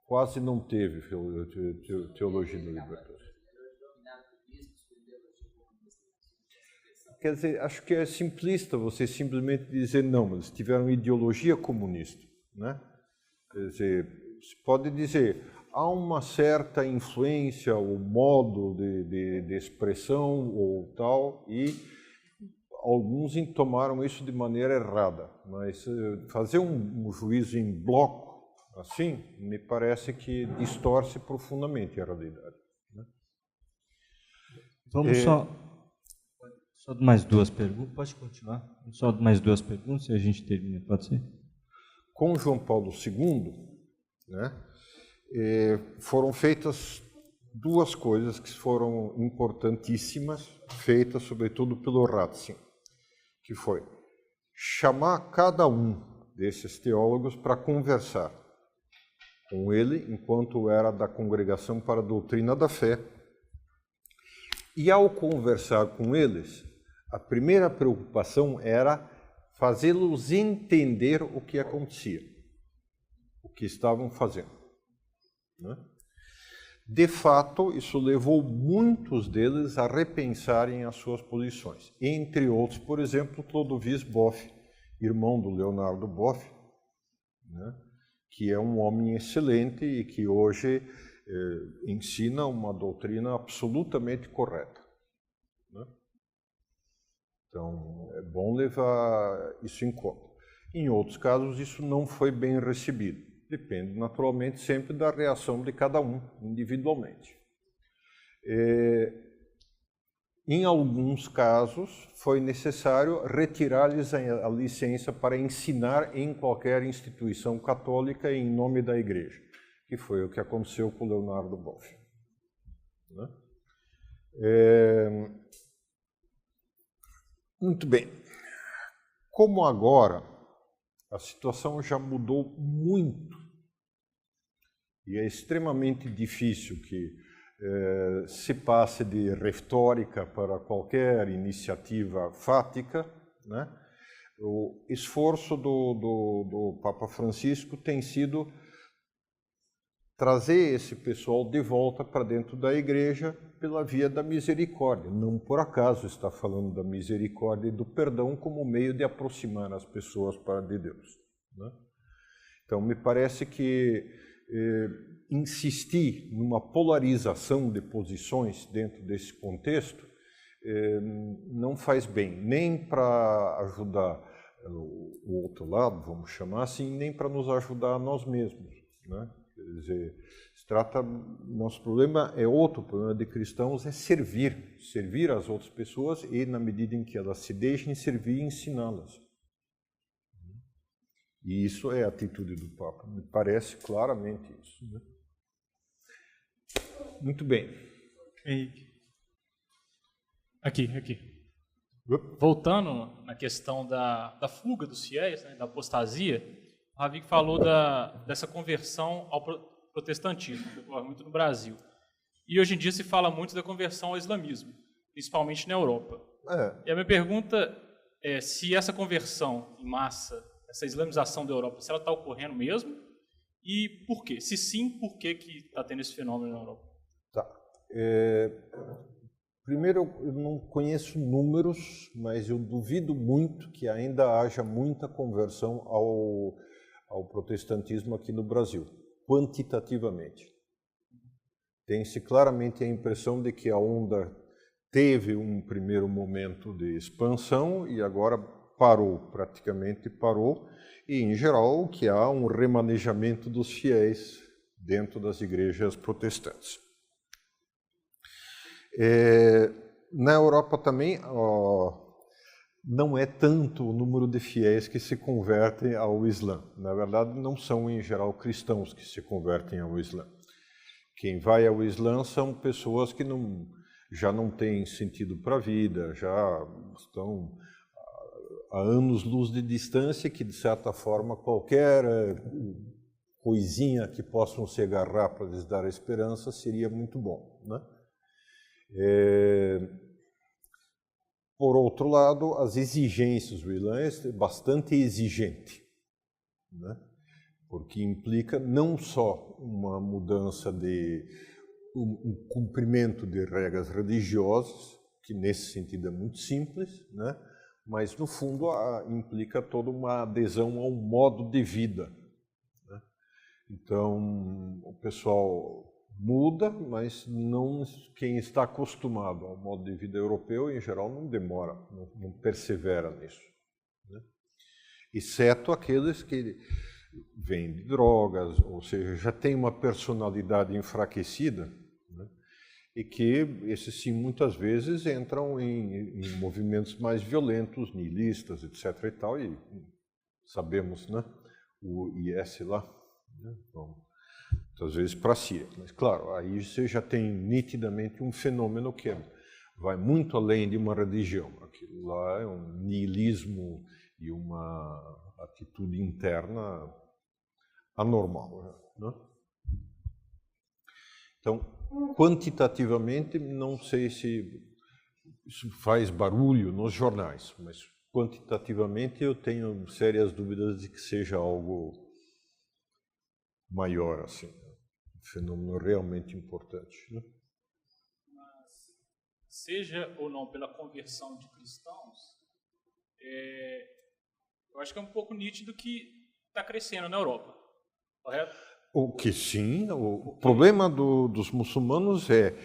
quase não teve teologia da libertação. Quer dizer, acho que é simplista você simplesmente dizer não, eles tiveram ideologia comunista, né? Quer dizer, se pode dizer, há uma certa influência ou modo de expressão ou tal, e alguns tomaram isso de maneira errada, mas fazer um juízo em bloco assim, me parece que distorce profundamente a realidade, né? Vamos só mais duas perguntas. Pode continuar? Só mais duas perguntas e a gente termina, pode ser? Com João Paulo II, né, foram feitas duas coisas que foram importantíssimas, feitas sobretudo pelo Ratzinger, que foi chamar cada um desses teólogos para conversar com ele, enquanto era da Congregação para a Doutrina da Fé. E ao conversar com eles, a primeira preocupação era fazê-los entender o que acontecia, o que estavam fazendo, né? De fato, isso levou muitos deles a repensarem as suas posições. Entre outros, por exemplo, Clodovis Boff, irmão do Leonardo Boff, né, que é um homem excelente e que hoje ensina uma doutrina absolutamente correta, né? Então, é bom levar isso em conta. Em outros casos, isso não foi bem recebido. Depende, naturalmente, sempre da reação de cada um, individualmente. Em alguns casos, foi necessário retirar-lhes a licença para ensinar em qualquer instituição católica em nome da Igreja, que foi o que aconteceu com Leonardo Boff. Né? Muito bem. Como agora a situação já mudou muito e é extremamente difícil que se passe de retórica para qualquer iniciativa fática, né? O esforço do Papa Francisco tem sido trazer esse pessoal de volta para dentro da Igreja pela via da misericórdia. Não por acaso está falando da misericórdia e do perdão como meio de aproximar as pessoas para de Deus, né? Então, me parece que insistir numa polarização de posições dentro desse contexto não faz bem, nem para ajudar o outro lado, vamos chamar assim, nem para nos ajudar a nós mesmos, né? Quer dizer, nosso problema é outro, o problema de cristãos é servir as outras pessoas e, na medida em que elas se deixem servir, ensiná-las. E isso é a atitude do Papa, me parece claramente isso, né? Muito bem. Henrique. Aqui. Voltando na questão da fuga dos fiéis, né, da apostasia, o Ravik falou dessa conversão ao protestantismo, que ocorre muito no Brasil. E hoje em dia se fala muito da conversão ao islamismo, principalmente na Europa. E a minha pergunta é se essa conversão em massa, essa islamização da Europa, se ela está ocorrendo mesmo e por quê? Se sim, por que está tendo esse fenômeno na Europa? Tá. Primeiro, eu não conheço números, mas eu duvido muito que ainda haja muita conversão ao protestantismo aqui no Brasil, quantitativamente. Tem-se claramente a impressão de que a onda teve um primeiro momento de expansão e agora praticamente parou, e em geral que há um remanejamento dos fiéis dentro das igrejas protestantes. Na Europa também não é tanto o número de fiéis que se convertem ao Islã. Na verdade, não são em geral cristãos que se convertem ao Islã. Quem vai ao Islã são pessoas que já não têm sentido para a vida, já estão a anos-luz de distância, que de certa forma qualquer coisinha que possam se agarrar para lhes dar esperança seria muito bom, né? Por outro lado, as exigências do Islã é bastante exigente, né? Porque implica não só uma mudança um cumprimento de regras religiosas, que nesse sentido é muito simples, né? Mas no fundo implica toda uma adesão a um modo de vida, né? Então o pessoal muda, mas quem está acostumado ao modo de vida europeu, em geral, não demora, não persevera nisso, né? Exceto aqueles que vendem drogas, ou seja, já tem uma personalidade enfraquecida, né? E que esses sim muitas vezes entram em movimentos mais violentos, nihilistas, etc. e tal, e sabemos, né, o IS lá, né? Então, muitas vezes para a Síria. Mas, claro, aí você já tem nitidamente um fenômeno que vai muito além de uma religião. Aquilo lá é um nihilismo e uma atitude interna anormal, né? Então, quantitativamente, não sei se isso faz barulho nos jornais, mas quantitativamente eu tenho sérias dúvidas de que seja algo maior, assim, um fenômeno realmente importante, né? Mas, seja ou não pela conversão de cristãos, eu acho que é um pouco nítido que está crescendo na Europa, correto? O que sim, o problema dos muçulmanos é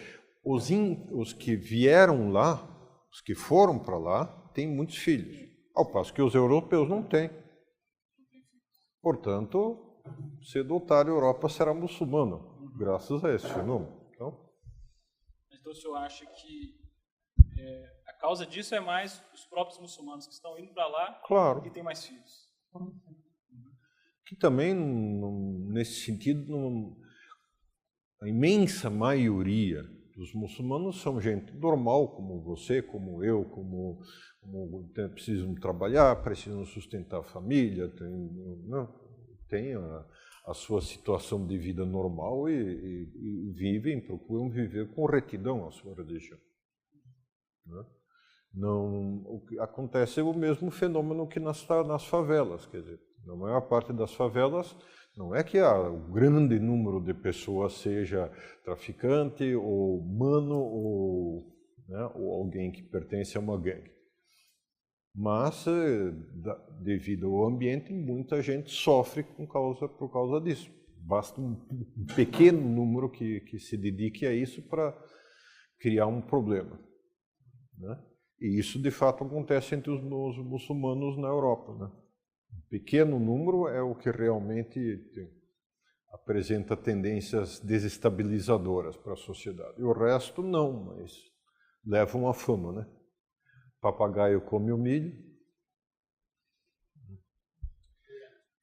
os que vieram lá, os que foram para lá, têm muitos filhos, ao passo que os europeus não têm. Portanto, cedo ou tarde a Europa será muçulmana, graças a esse fenômeno. Então o senhor acha que a causa disso é mais os próprios muçulmanos que estão indo para lá, claro, e têm mais filhos? Que também, nesse sentido, a imensa maioria dos muçulmanos são gente normal, como você, como eu, como precisam trabalhar, precisam sustentar a família, tem a sua situação de vida normal e vivem, procuram viver com retidão a sua religião. Não, o que acontece é o mesmo fenômeno que nas favelas, quer dizer, na maior parte das favelas, não é que o grande número de pessoas seja traficante ou humano ou alguém que pertence a uma gangue. Mas, devido ao ambiente, muita gente sofre por causa disso. Basta um pequeno número que se dedique a isso para criar um problema. E isso, de fato, acontece entre os muçulmanos na Europa. Um pequeno número é o que realmente apresenta tendências desestabilizadoras para a sociedade. E o resto não, mas levam a fama, Papagaio come o milho.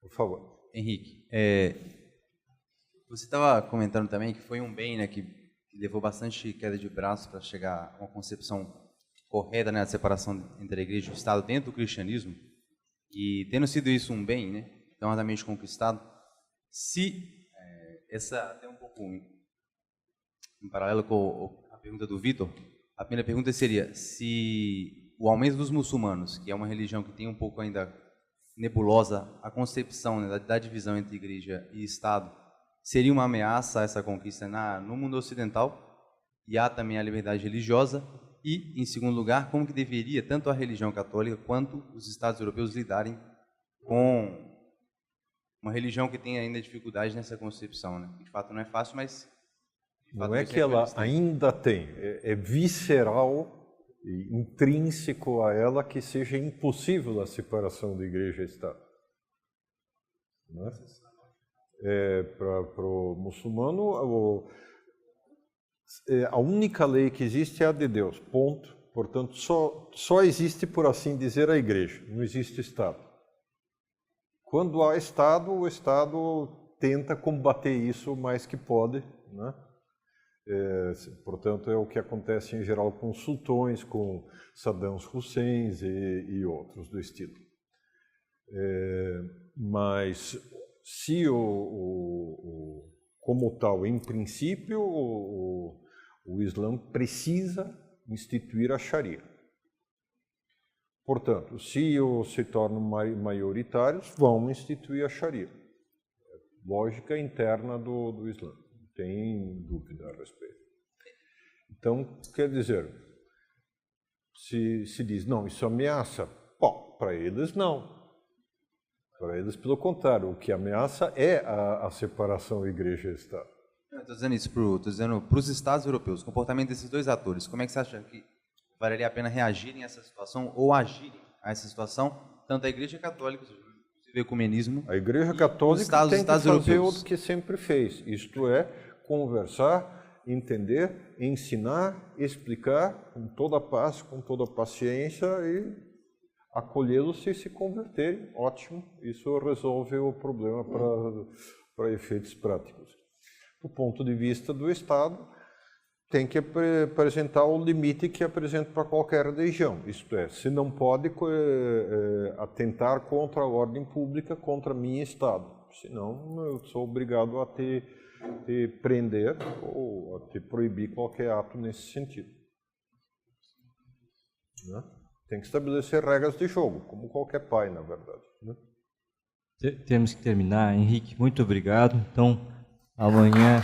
Por favor. Henrique, você estava comentando também que foi um bem, que levou bastante queda de braço para chegar a uma concepção correta, da separação entre a igreja e o Estado dentro do cristianismo, e tendo sido isso um bem, tão altamente conquistado, se até um pouco em paralelo com a pergunta do Vitor, a primeira pergunta seria se o aumento dos muçulmanos, que é uma religião que tem um pouco ainda nebulosa a concepção da divisão entre igreja e Estado, seria uma ameaça a essa conquista no mundo ocidental, e há também a liberdade religiosa, e, em segundo lugar, como que deveria tanto a religião católica quanto os Estados europeus lidarem com uma religião que tem ainda dificuldade nessa concepção, De fato não é fácil, mas... Não é que ela ainda tem, é visceral e intrínseco a ela que seja impossível a separação de igreja e Estado. Para o muçulmano, a única lei que existe é a de Deus, ponto. Portanto, só existe, por assim dizer, a igreja, não existe Estado. Quando há Estado, o Estado tenta combater isso o mais que pode, portanto, é o que acontece em geral com sultões, com Saddam Hussein e outros do estilo. Mas, se como tal, em princípio, o Islã precisa instituir a Sharia. Portanto, se se tornam maioritários, vão instituir a Sharia. Lógica interna do Islã. Não tem dúvida a respeito. Então, quer dizer, se diz, não, isso ameaça, para eles não. Para eles, pelo contrário, o que ameaça é a separação igreja e Estado. Estou dizendo isso para os Estados europeus, o comportamento desses dois atores. Como é que você acha que valeria a pena reagirem a essa situação ou agirem a essa situação, tanto a Igreja Católica, o ecumenismo... A Igreja Católica tem que fazer o que sempre fez, isto é, conversar, entender, ensinar, explicar com toda a paz, com toda a paciência e acolhê-los se converterem. Ótimo, isso resolve o problema para efeitos práticos. Do ponto de vista do Estado, tem que apresentar o limite que apresenta para qualquer religião. Isto é, se não pode atentar contra a ordem pública, contra meu Estado. Senão, eu sou obrigado a te prender ou a te proibir qualquer ato nesse sentido. Tem que estabelecer regras de jogo, como qualquer pai, na verdade. Temos que terminar. Henrique, muito obrigado. Então, amanhã...